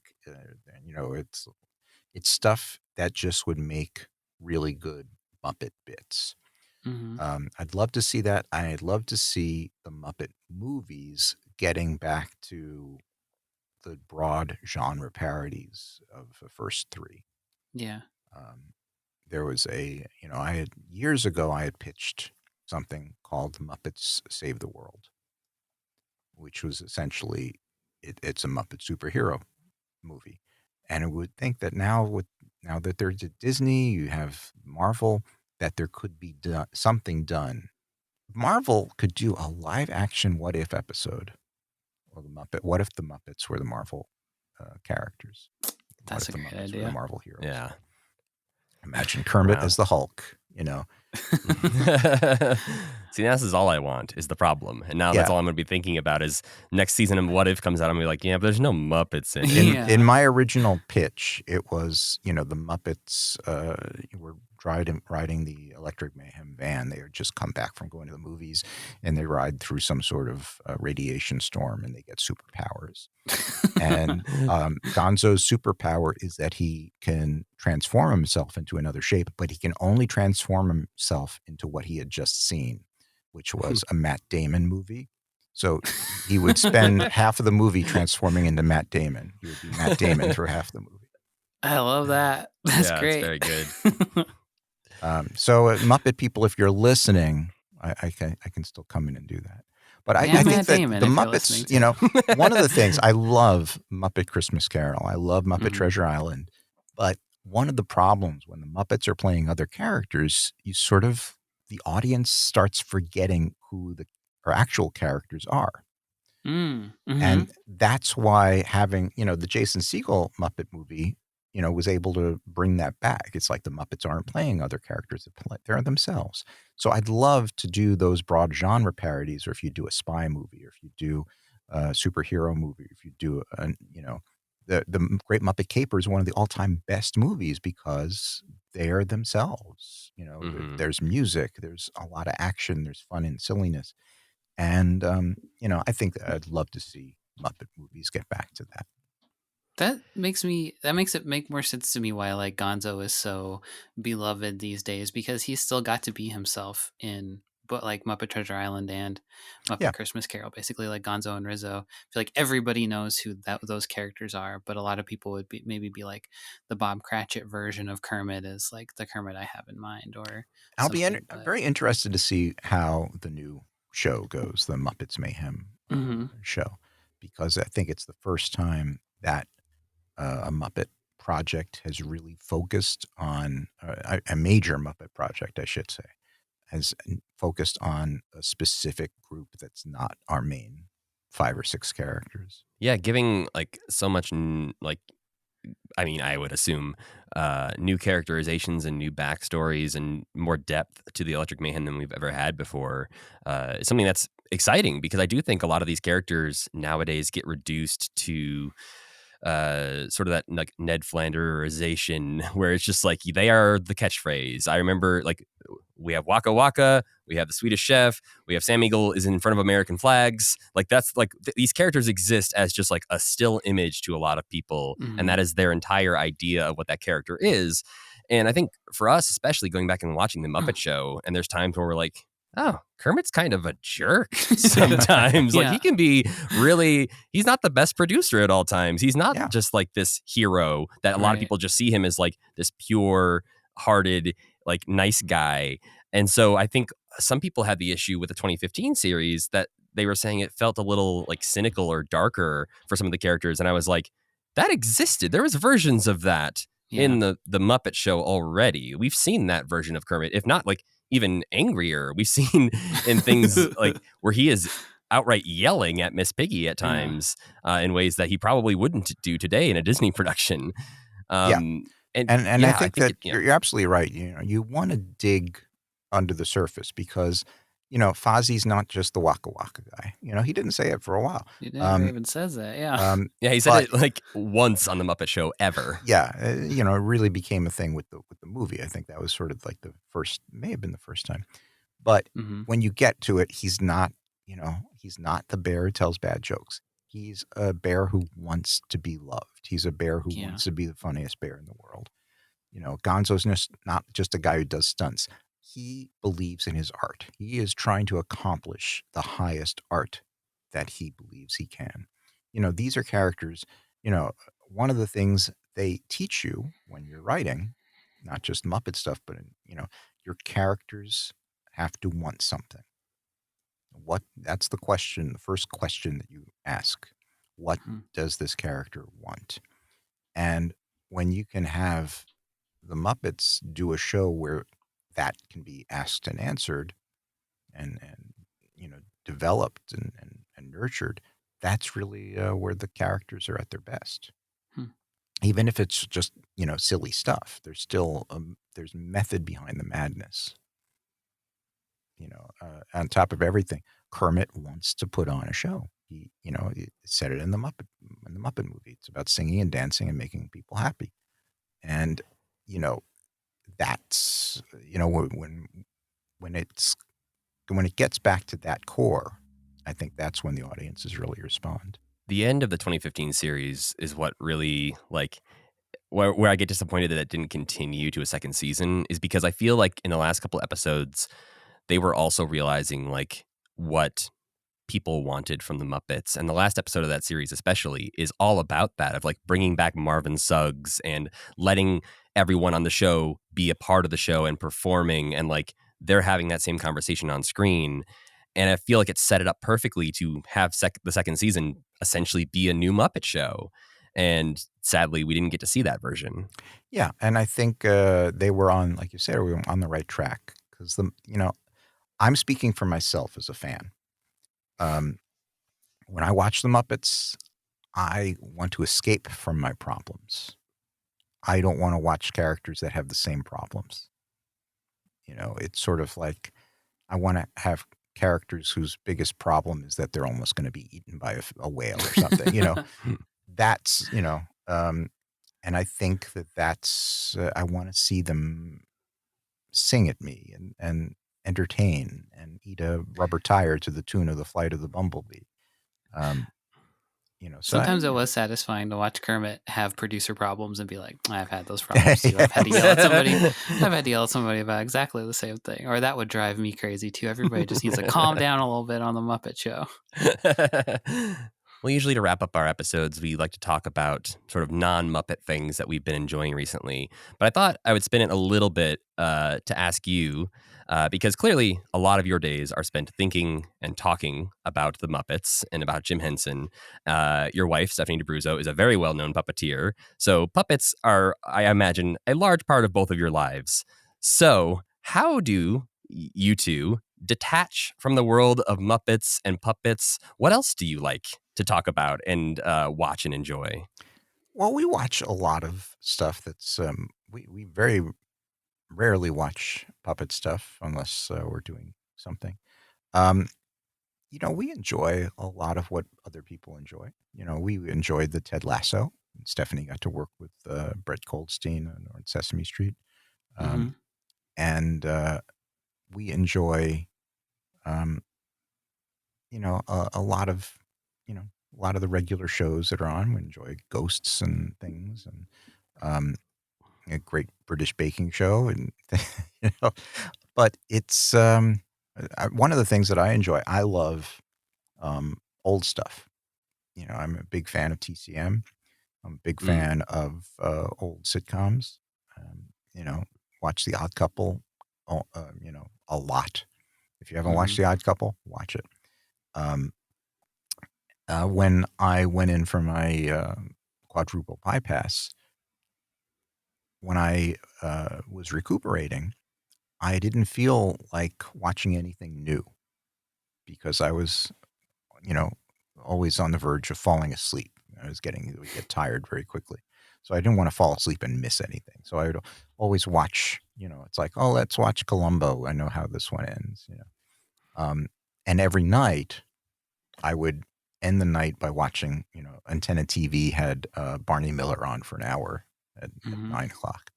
It's stuff that just would make really good Muppet bits. Mm-hmm. I'd love to see that. I'd love to see the Muppet movies getting back to the broad genre parodies of the first three. Yeah. There was years ago, I had pitched something called Muppets Save the World, which was essentially, it's a Muppet superhero movie. And I would think that now that there's Disney, you have Marvel, that there could be something done. Marvel could do a live action What If episode. Or What if the Muppets were the Marvel characters? That's What a if the great Muppets idea. were the Marvel heroes? Yeah. Imagine Kermit Wow. as the Hulk, See, this is all I want is the problem. And now that's Yeah. all I'm going to be thinking about is next season of What If comes out. I'm going to be like, yeah, but there's no Muppets in it. Yeah. In my original pitch, it was, the Muppets were riding the Electric Mayhem van. They had just come back from going to the movies, and they ride through some sort of radiation storm, and they get superpowers. And Gonzo's superpower is that he can transform himself into another shape, but he can only transform himself into what he had just seen, which was a Matt Damon movie. So he would spend half of the movie transforming into Matt Damon. He would be Matt Damon through half the movie. I love that. That's Yeah, great. it's very good. So Muppet people, if you're listening, I can still come in and do that. But I And think Matt that Damon, the if you're Muppets, listening one of the things, I love Muppet Christmas Carol. I love Muppet Mhm. Treasure Island. But one of the problems when the Muppets are playing other characters, the audience starts forgetting who our actual characters are. Mm-hmm. And that's why having, the Jason Segel Muppet movie, was able to bring that back. It's like the Muppets aren't playing other characters, they're themselves. So I'd love to do those broad genre parodies, or if you do a spy movie, or if you do a superhero movie, if you do, the Great Muppet Caper is one of the all-time best movies because they are themselves. Mhm. There's music, there's a lot of action, there's fun and silliness. And, I think that I'd love to see Muppet movies get back to that. That makes it make more sense to me why like Gonzo is so beloved these days, because he still got to be himself in but like Muppet Treasure Island and Muppet Yeah. Christmas Carol, basically like Gonzo and Rizzo. I feel like everybody knows who those characters are, but a lot of people would maybe be like the Bob Cratchit version of Kermit is like the Kermit I have in mind, or I'll be something. But very interested to see how the new show goes, the Muppets Mayhem show, because I think it's the first time that a Muppet project has really focused on a major Muppet project, I should say, has focused on a specific group that's not our main 5 or 6 characters. Yeah, giving like so much like, I mean, I would assume new characterizations and new backstories and more depth to the Electric Mayhem than we've ever had before is something that's exciting, because I do think a lot of these characters nowadays get reduced to sort of that like Ned Flanderization, where it's just like they are the catchphrase. I remember like we have Waka Waka, we have the Swedish Chef, we have Sam Eagle is in front of American flags. Like that's like these characters exist as just like a still image to a lot of people, and that is their entire idea of what that character is. And I think for us, especially going back and watching the Muppet Show, and there's times where we're like, oh, Kermit's kind of a jerk sometimes. Like he can be really, he's not the best producer at all times. He's not just like this hero that a lot of people just see him as like this pure hearted, like nice guy. And so I think some people had the issue with the 2015 series that they were saying it felt a little like cynical or darker for some of the characters. And I was like, that existed. There was versions of that in the Muppet Show already. We've seen that version of Kermit, if not like even angrier. We've seen in things like where he is outright yelling at Miss Piggy at times in ways that he probably wouldn't do today in a Disney production. And I think that you're absolutely right. You know, you want to dig under the surface because, you know, Fozzie's not just the Waka Waka guy. You know, he didn't say it for a while. He never even says that. Yeah. He said it like once on the Muppet Show ever. Yeah. You know, it really became a thing with the movie. I think that was sort of like may have been the first time. But when you get to it, he's not the bear who tells bad jokes. He's a bear who wants to be loved. He's a bear who wants to be the funniest bear in the world. You know, Gonzo's not just a guy who does stunts. He believes in his art. He is trying to accomplish the highest art that he believes he can. You know, these are characters, you know, one of the things they teach you when you're writing, not just Muppet stuff, but, you know, your characters have to want something. That's the question, the first question that you ask. What does this character want? And when you can have the Muppets do a show where that can be asked and answered and you know, developed and nurtured, that's really where the characters are at their best. Even if it's just, you know, silly stuff, there's still there's method behind the madness. You know, on top of everything, Kermit wants to put on a show. He said it in the Muppet movie. It's about singing and dancing and making people happy. And, you know, that's, you know, when it gets back to that core, I think that's when the audiences really respond. The end of the 2015 series is what really like where I get disappointed that it didn't continue to a second season, is because I feel like in the last couple episodes, they were also realizing like what people wanted from the Muppets. And the last episode of that series especially is all about that, of like bringing back Marvin Suggs and letting everyone on the show be a part of the show and performing, and like they're having that same conversation on screen. And I feel like it set it up perfectly to have the second season essentially be a new Muppet Show. And sadly, we didn't get to see that version. Yeah, and I think they were on, like you said, we were on the right track, because I'm speaking for myself as a fan. When I watch the Muppets, I want to escape from my problems. I don't want to watch characters that have the same problems. You know, it's sort of like I want to have characters whose biggest problem is that they're almost going to be eaten by a whale or something. You know, that's, you know, and I think that's I want to see them sing at me and entertain and eat a rubber tire to the tune of The Flight of the Bumblebee. So Sometimes it was satisfying to watch Kermit have producer problems and be like, I've had those problems too. I've had to yell at somebody. I've had to yell at somebody about exactly the same thing. Or that would drive me crazy too. Everybody just needs to calm down a little bit on the Muppet Show. Well, usually to wrap up our episodes, we like to talk about sort of non-Muppet things that we've been enjoying recently. But I thought I would spin it a little bit to ask you, because clearly a lot of your days are spent thinking and talking about the Muppets and about Jim Henson. Your wife, Stephanie D'Abruzzo, is a very well-known puppeteer. So puppets are, I imagine, a large part of both of your lives. So how do you two detach from the world of Muppets and puppets? What else do you like to talk about and watch and enjoy? Well, we watch a lot of stuff that's we very rarely watch puppet stuff unless we're doing something. We enjoy a lot of what other people enjoy. We enjoyed the Ted Lasso. Stephanie got to work with Brett Goldstein on Sesame Street, and we enjoy a lot of the regular shows that are on. We enjoy Ghosts and things, and a Great British Baking Show, and but it's one of the things that I enjoy. I love old stuff. I'm a big fan of TCM. I'm a big fan of old sitcoms. Watch The Odd Couple, a lot. If you haven't watched The Odd Couple, watch it. When I went in for my quadruple bypass, when I was recuperating, I didn't feel like watching anything new because I was, always on the verge of falling asleep. I would get tired very quickly. So I didn't want to fall asleep and miss anything. So I would always watch, it's like, oh, let's watch Columbo. I know how this one ends, and every night I would end the night by watching, Antenna TV had Barney Miller on for an hour at 9 o'clock.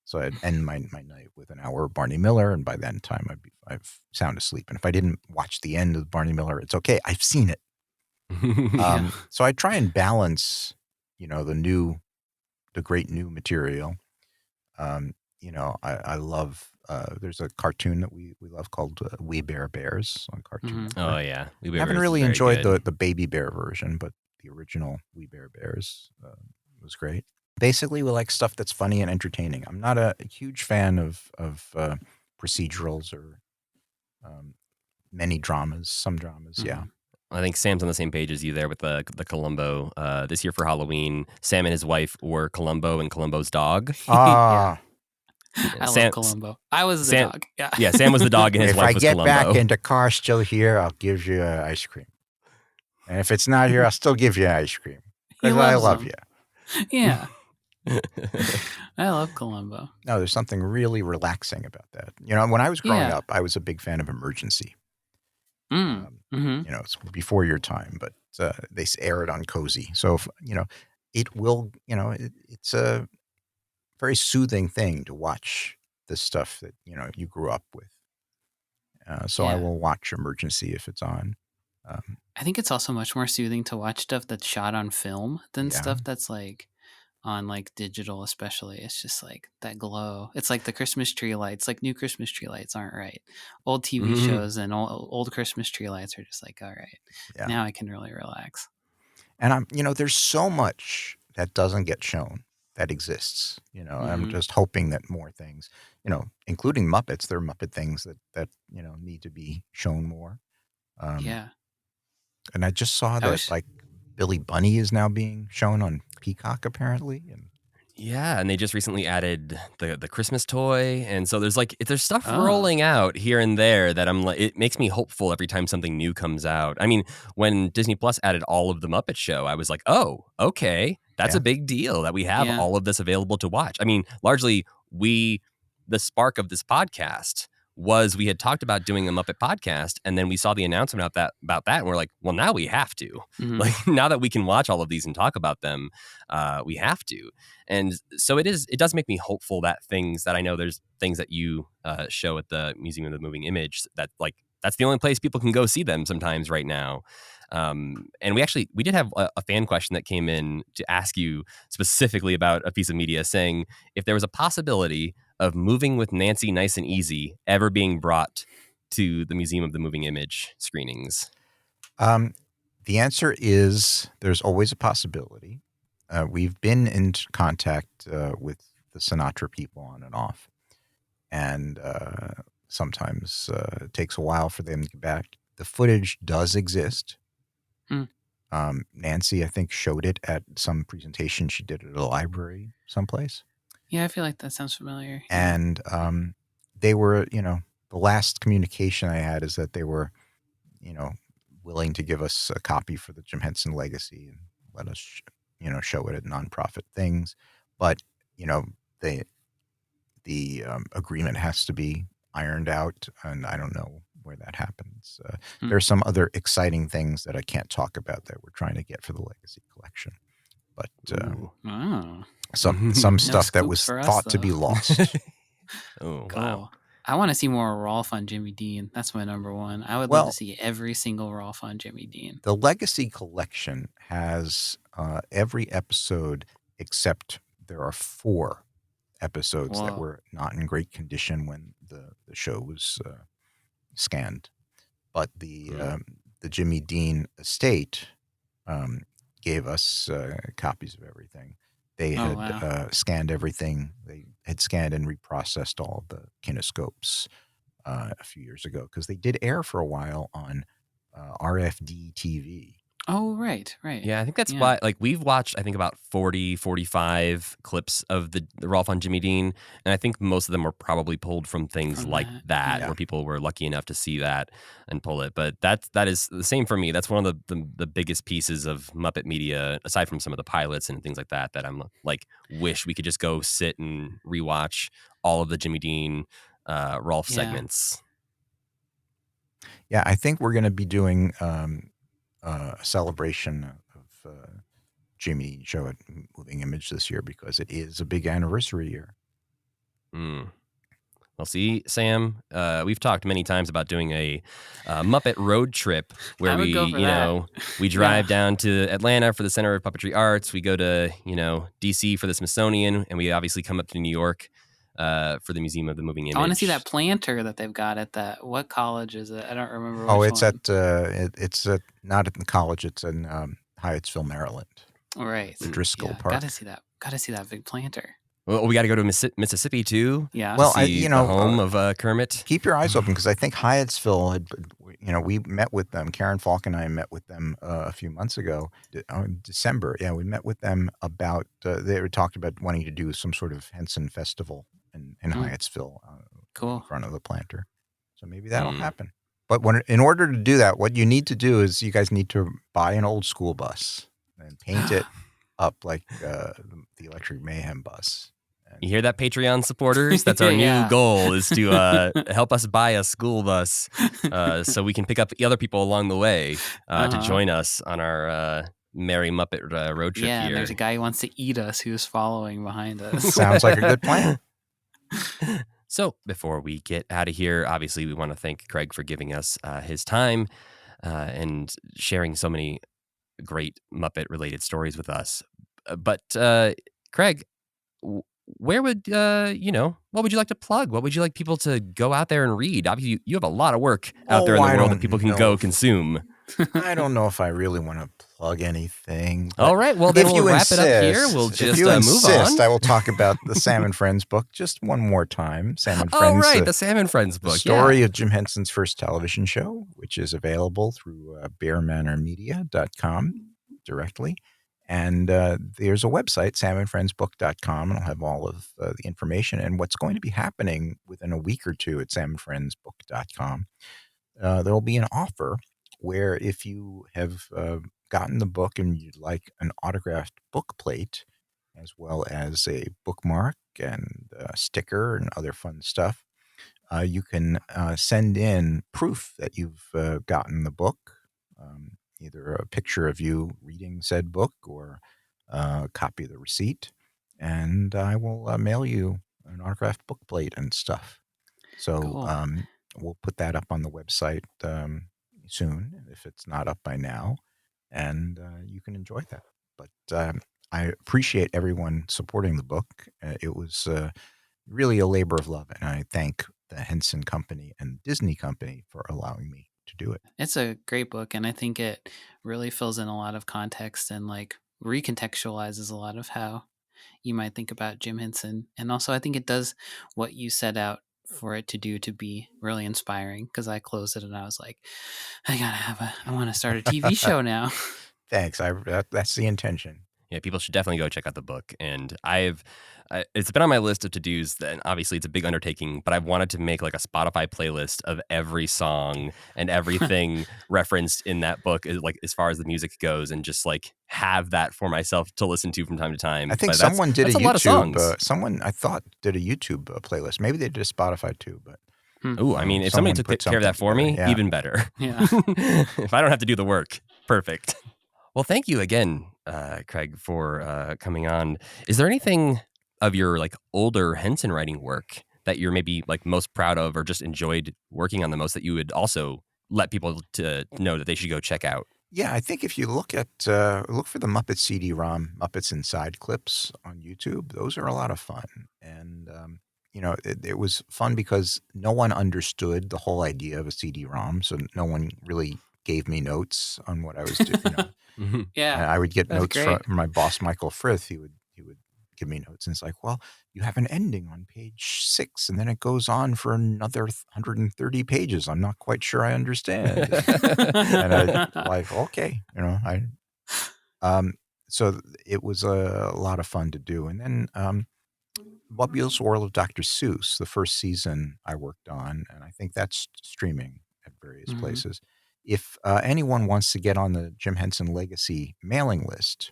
So I'd end my night with an hour of Barney Miller, and by that time I'd sound asleep. And if I didn't watch the end of Barney Miller, it's okay. I've seen it. So I try and balance, the great new material. I love. There's a cartoon that we love called We Bear Bears on Cartoon Network. Oh yeah, We haven't really enjoyed the baby bear version, but the original We Bear Bears was great. Basically, we like stuff that's funny and entertaining. I'm not a huge fan of procedurals or many dramas. Some dramas, yeah. I think Sam's on the same page as you there with the Columbo. This year for Halloween, Sam and his wife were Columbo and Columbo's dog. Ah. I love Columbo. I was the dog. Yeah, Sam was the dog and his wife was Columbo. If I get back and the car's still here, I'll give you ice cream. And if it's not here, I'll still give you ice cream. Because I love you. Yeah. I love Columbo. No, there's something really relaxing about that. When I was growing up, I was a big fan of Emergency. It's before your time, but they air it on Cozy. So, it will, it's a very soothing thing to watch the stuff that, you grew up with. So I will watch Emergency if it's on. I think it's also much more soothing to watch stuff that's shot on film than stuff that's like on like digital, especially. It's just like that glow. It's like the Christmas tree lights. Like new Christmas tree lights aren't right. Old TV shows and old Christmas tree lights are just like, all right, now I can really relax. And there's so much that doesn't get shown that exists. I'm just hoping that more things, including Muppets, there are Muppet things that need to be shown more. And I just saw that like Billy Bunny is now being shown on Peacock apparently. And they just recently added the Christmas toy, and so there's stuff rolling out here and there that I'm like, it makes me hopeful every time something new comes out. I mean, when Disney Plus added all of the Muppet Show, I was like, oh, okay, that's a big deal that we have all of this available to watch. I mean, largely the spark of this podcast was we had talked about doing a Muppet podcast, and then we saw the announcement about that, and we're like, well, now we have to. Like, now that we can watch all of these and talk about them, we have to. And so it does make me hopeful that things that I know there's things that you show at the Museum of the Moving Image that like that's the only place people can go see them sometimes right now. And we did have a fan question that came in to ask you specifically about a piece of media, saying if there was a possibility of Moving with Nancy Nice and Easy ever being brought to the Museum of the Moving Image screenings. The answer is there's always a possibility. We've been in contact with the Sinatra people on and off, and sometimes it takes a while for them to get back. The footage does exist. Nancy, I think, showed it at some presentation she did at a library someplace. Yeah, I feel like that sounds familiar. And they were, the last communication I had is that they were, willing to give us a copy for the Jim Henson Legacy and let us, show it at nonprofit things. But, the agreement has to be ironed out, and I don't know where that happens. There's some other exciting things that I can't talk about that we're trying to get for the Legacy collection. But some stuff that was thought to be lost. Oh, Cool. wow. I want to see more Rolf on Jimmy Dean. That's my number one. I would love to see every single Rolf on Jimmy Dean. The Legacy collection has every episode except there are 4 episodes that were not in great condition when the show was scanned. But the Jimmy Dean estate gave us copies of everything. They had scanned everything. They had scanned and reprocessed all the kinescopes a few years ago because they did air for a while on RFD TV. Oh, right. Yeah, I think that's why, we've watched, I think, about 40, 45 clips of the Rolf on Jimmy Dean, and I think most of them were probably pulled from things like that, where people were lucky enough to see that and pull it. But that is the same for me. That's one of the biggest pieces of Muppet media, aside from some of the pilots and things like that, that I'm like, wish we could just go sit and rewatch all of the Jimmy Dean Rolf segments. Yeah, I think we're going to be doing a celebration of Jimmy show at Moving Image this year because it is a big anniversary year. Well, see, Sam, we've talked many times about doing a Muppet road trip where we drive down to Atlanta for the Center of Puppetry Arts. We go to, DC for the Smithsonian, and we obviously come up to New York for the Museum of the Moving Image. I want to see that planter that they've got at that. What college is it? I don't remember. It's not at the college. It's in Hyattsville, Maryland. Right. The Driscoll Park. Got to see that big planter. Well, we got to go to Mississippi too. Yeah. Well, the home of Kermit. Keep your eyes open because I think Hyattsville had, we met with them. Karen Falk and I met with them a few months ago in December. Yeah, we met with them about. They were talking about wanting to do some sort of Henson festival in Hyattsville, cool, in front of the planter. So maybe that'll happen. But in order to do that, what you need to do is you guys need to buy an old school bus and paint it up like the Electric Mayhem bus. You hear that, Patreon supporters? That's our new goal, is to help us buy a school bus so we can pick up the other people along the way to join us on our Merry Muppet road trip here. Yeah, there's a guy who wants to eat us who's following behind us. Sounds like a good plan. So before we get out of here, obviously we want to thank Craig for giving us his time and sharing so many great Muppet-related stories with us. But Craig, where would what would you like to plug? What would you like people to go out there and read? Obviously, you have a lot of work out there in the world that people can go consume. I don't know if I really want to plug anything. All right, well then we'll wrap it up here. We'll just move on. I will talk about the Sam and Friends book just one more time. Sam and Friends. Oh, right, the Sam and Friends book. The story of Jim Henson's first television show, which is available through bearmanormedia.com directly. And there's a website, samandfriendsbook.com, and I'll have all of the information. And what's going to be happening within a week or two at samandfriendsbook.com, there will be an offer where if you have gotten the book and you'd like an autographed book plate, as well as a bookmark and a sticker and other fun stuff, you can send in proof that you've gotten the book, either a picture of you reading said book or a copy of the receipt, and I will mail you an autographed book plate and stuff. So cool. We'll put that up on the website soon, if it's not up by now, and you can enjoy that. But I appreciate everyone supporting the book. It was really a labor of love, and I thank the Henson Company and Disney Company for allowing me to do it. It's a great book, and I think it really fills in a lot of context and like recontextualizes a lot of how you might think about Jim Henson. And also, I think it does what you set out for it to do, to be really inspiring. Because I closed it and I was like, I want to start a TV show now. Thanks. That's the intention. Yeah, people should definitely go check out the book. And it's been on my list of to-dos. And obviously, it's a big undertaking, but I've wanted to make like a Spotify playlist of every song and everything referenced in that book, like as far as the music goes, and just like have that for myself to listen to from time to time. I think But someone did that's a lot of YouTube. songs. Someone I thought did a YouTube playlist. Maybe they did a Spotify too. But Ooh, I mean, if somebody took put care of that for something me, together, yeah. even better. Yeah. If I don't have to do the work, perfect. Well, thank you again, Craig, for coming on. Is there anything of your like older Henson writing work that you're maybe like most proud of, or just enjoyed working on the most, that you would also let people to know that they should go check out? Yeah, I think if you look at look for the Muppet CD-ROM, Muppets Inside clips on YouTube, those are a lot of fun. And it was fun because no one understood the whole idea of a CD-ROM, so no one really gave me notes on what I was doing. Yeah. And I would get that's notes great. from my boss, Michael Frith. He would give me notes, and it's like, well, you have an ending on page 6, and then it goes on for another 130 pages. I'm not quite sure I understand. And I like, okay, so it was a lot of fun to do. And then Bubby's World of Dr. Seuss, the first season I worked on, and I think that's streaming at various Mhm. places. If anyone wants to get on the Jim Henson Legacy mailing list,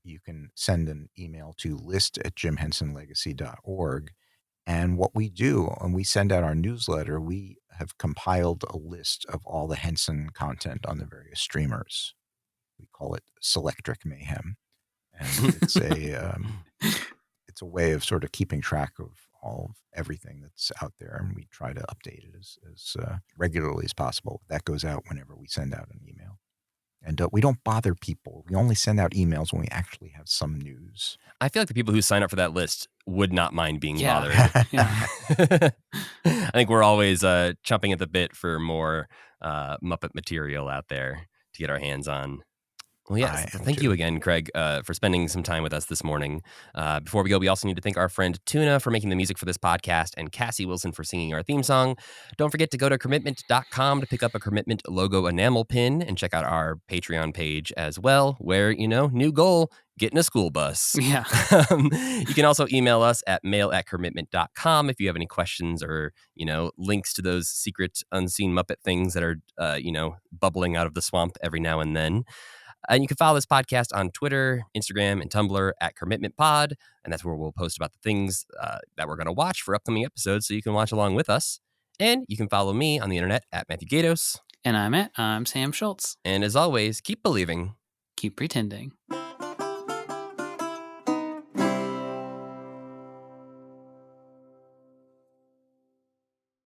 you can send an email to list@jimhensonlegacy.org. And what we do, when we send out our newsletter, we have compiled a list of all the Henson content on the various streamers. We call it Selectric Mayhem. And it's a way of sort of keeping track of all of everything that's out there. And we try to update it as regularly as possible. That goes out whenever we send out an email. And we don't bother people. We only send out emails when we actually have some news. I feel like the people who sign up for that list would not mind being Yeah. bothered. Yeah. I think we're always chomping at the bit for more Muppet material out there to get our hands on. Well, yes. Thank you again, Craig, for spending some time with us this morning. Before we go, we also need to thank our friend Tuna for making the music for this podcast, and Cassie Wilson for singing our theme song. Don't forget to go to commitment.com to pick up a Commitment logo enamel pin, and check out our Patreon page as well, where, new goal, getting a school bus. Yeah. You can also email us at mail@commitment.com if you have any questions or, links to those secret unseen Muppet things that are, bubbling out of the swamp every now and then. And you can follow this podcast on Twitter, Instagram, and Tumblr @CommitmentPod. And that's where we'll post about the things that we're going to watch for upcoming episodes, so you can watch along with us. And you can follow me on the internet @Matthew Gatos. And I'm Sam Schultz. And as always, keep believing. Keep pretending.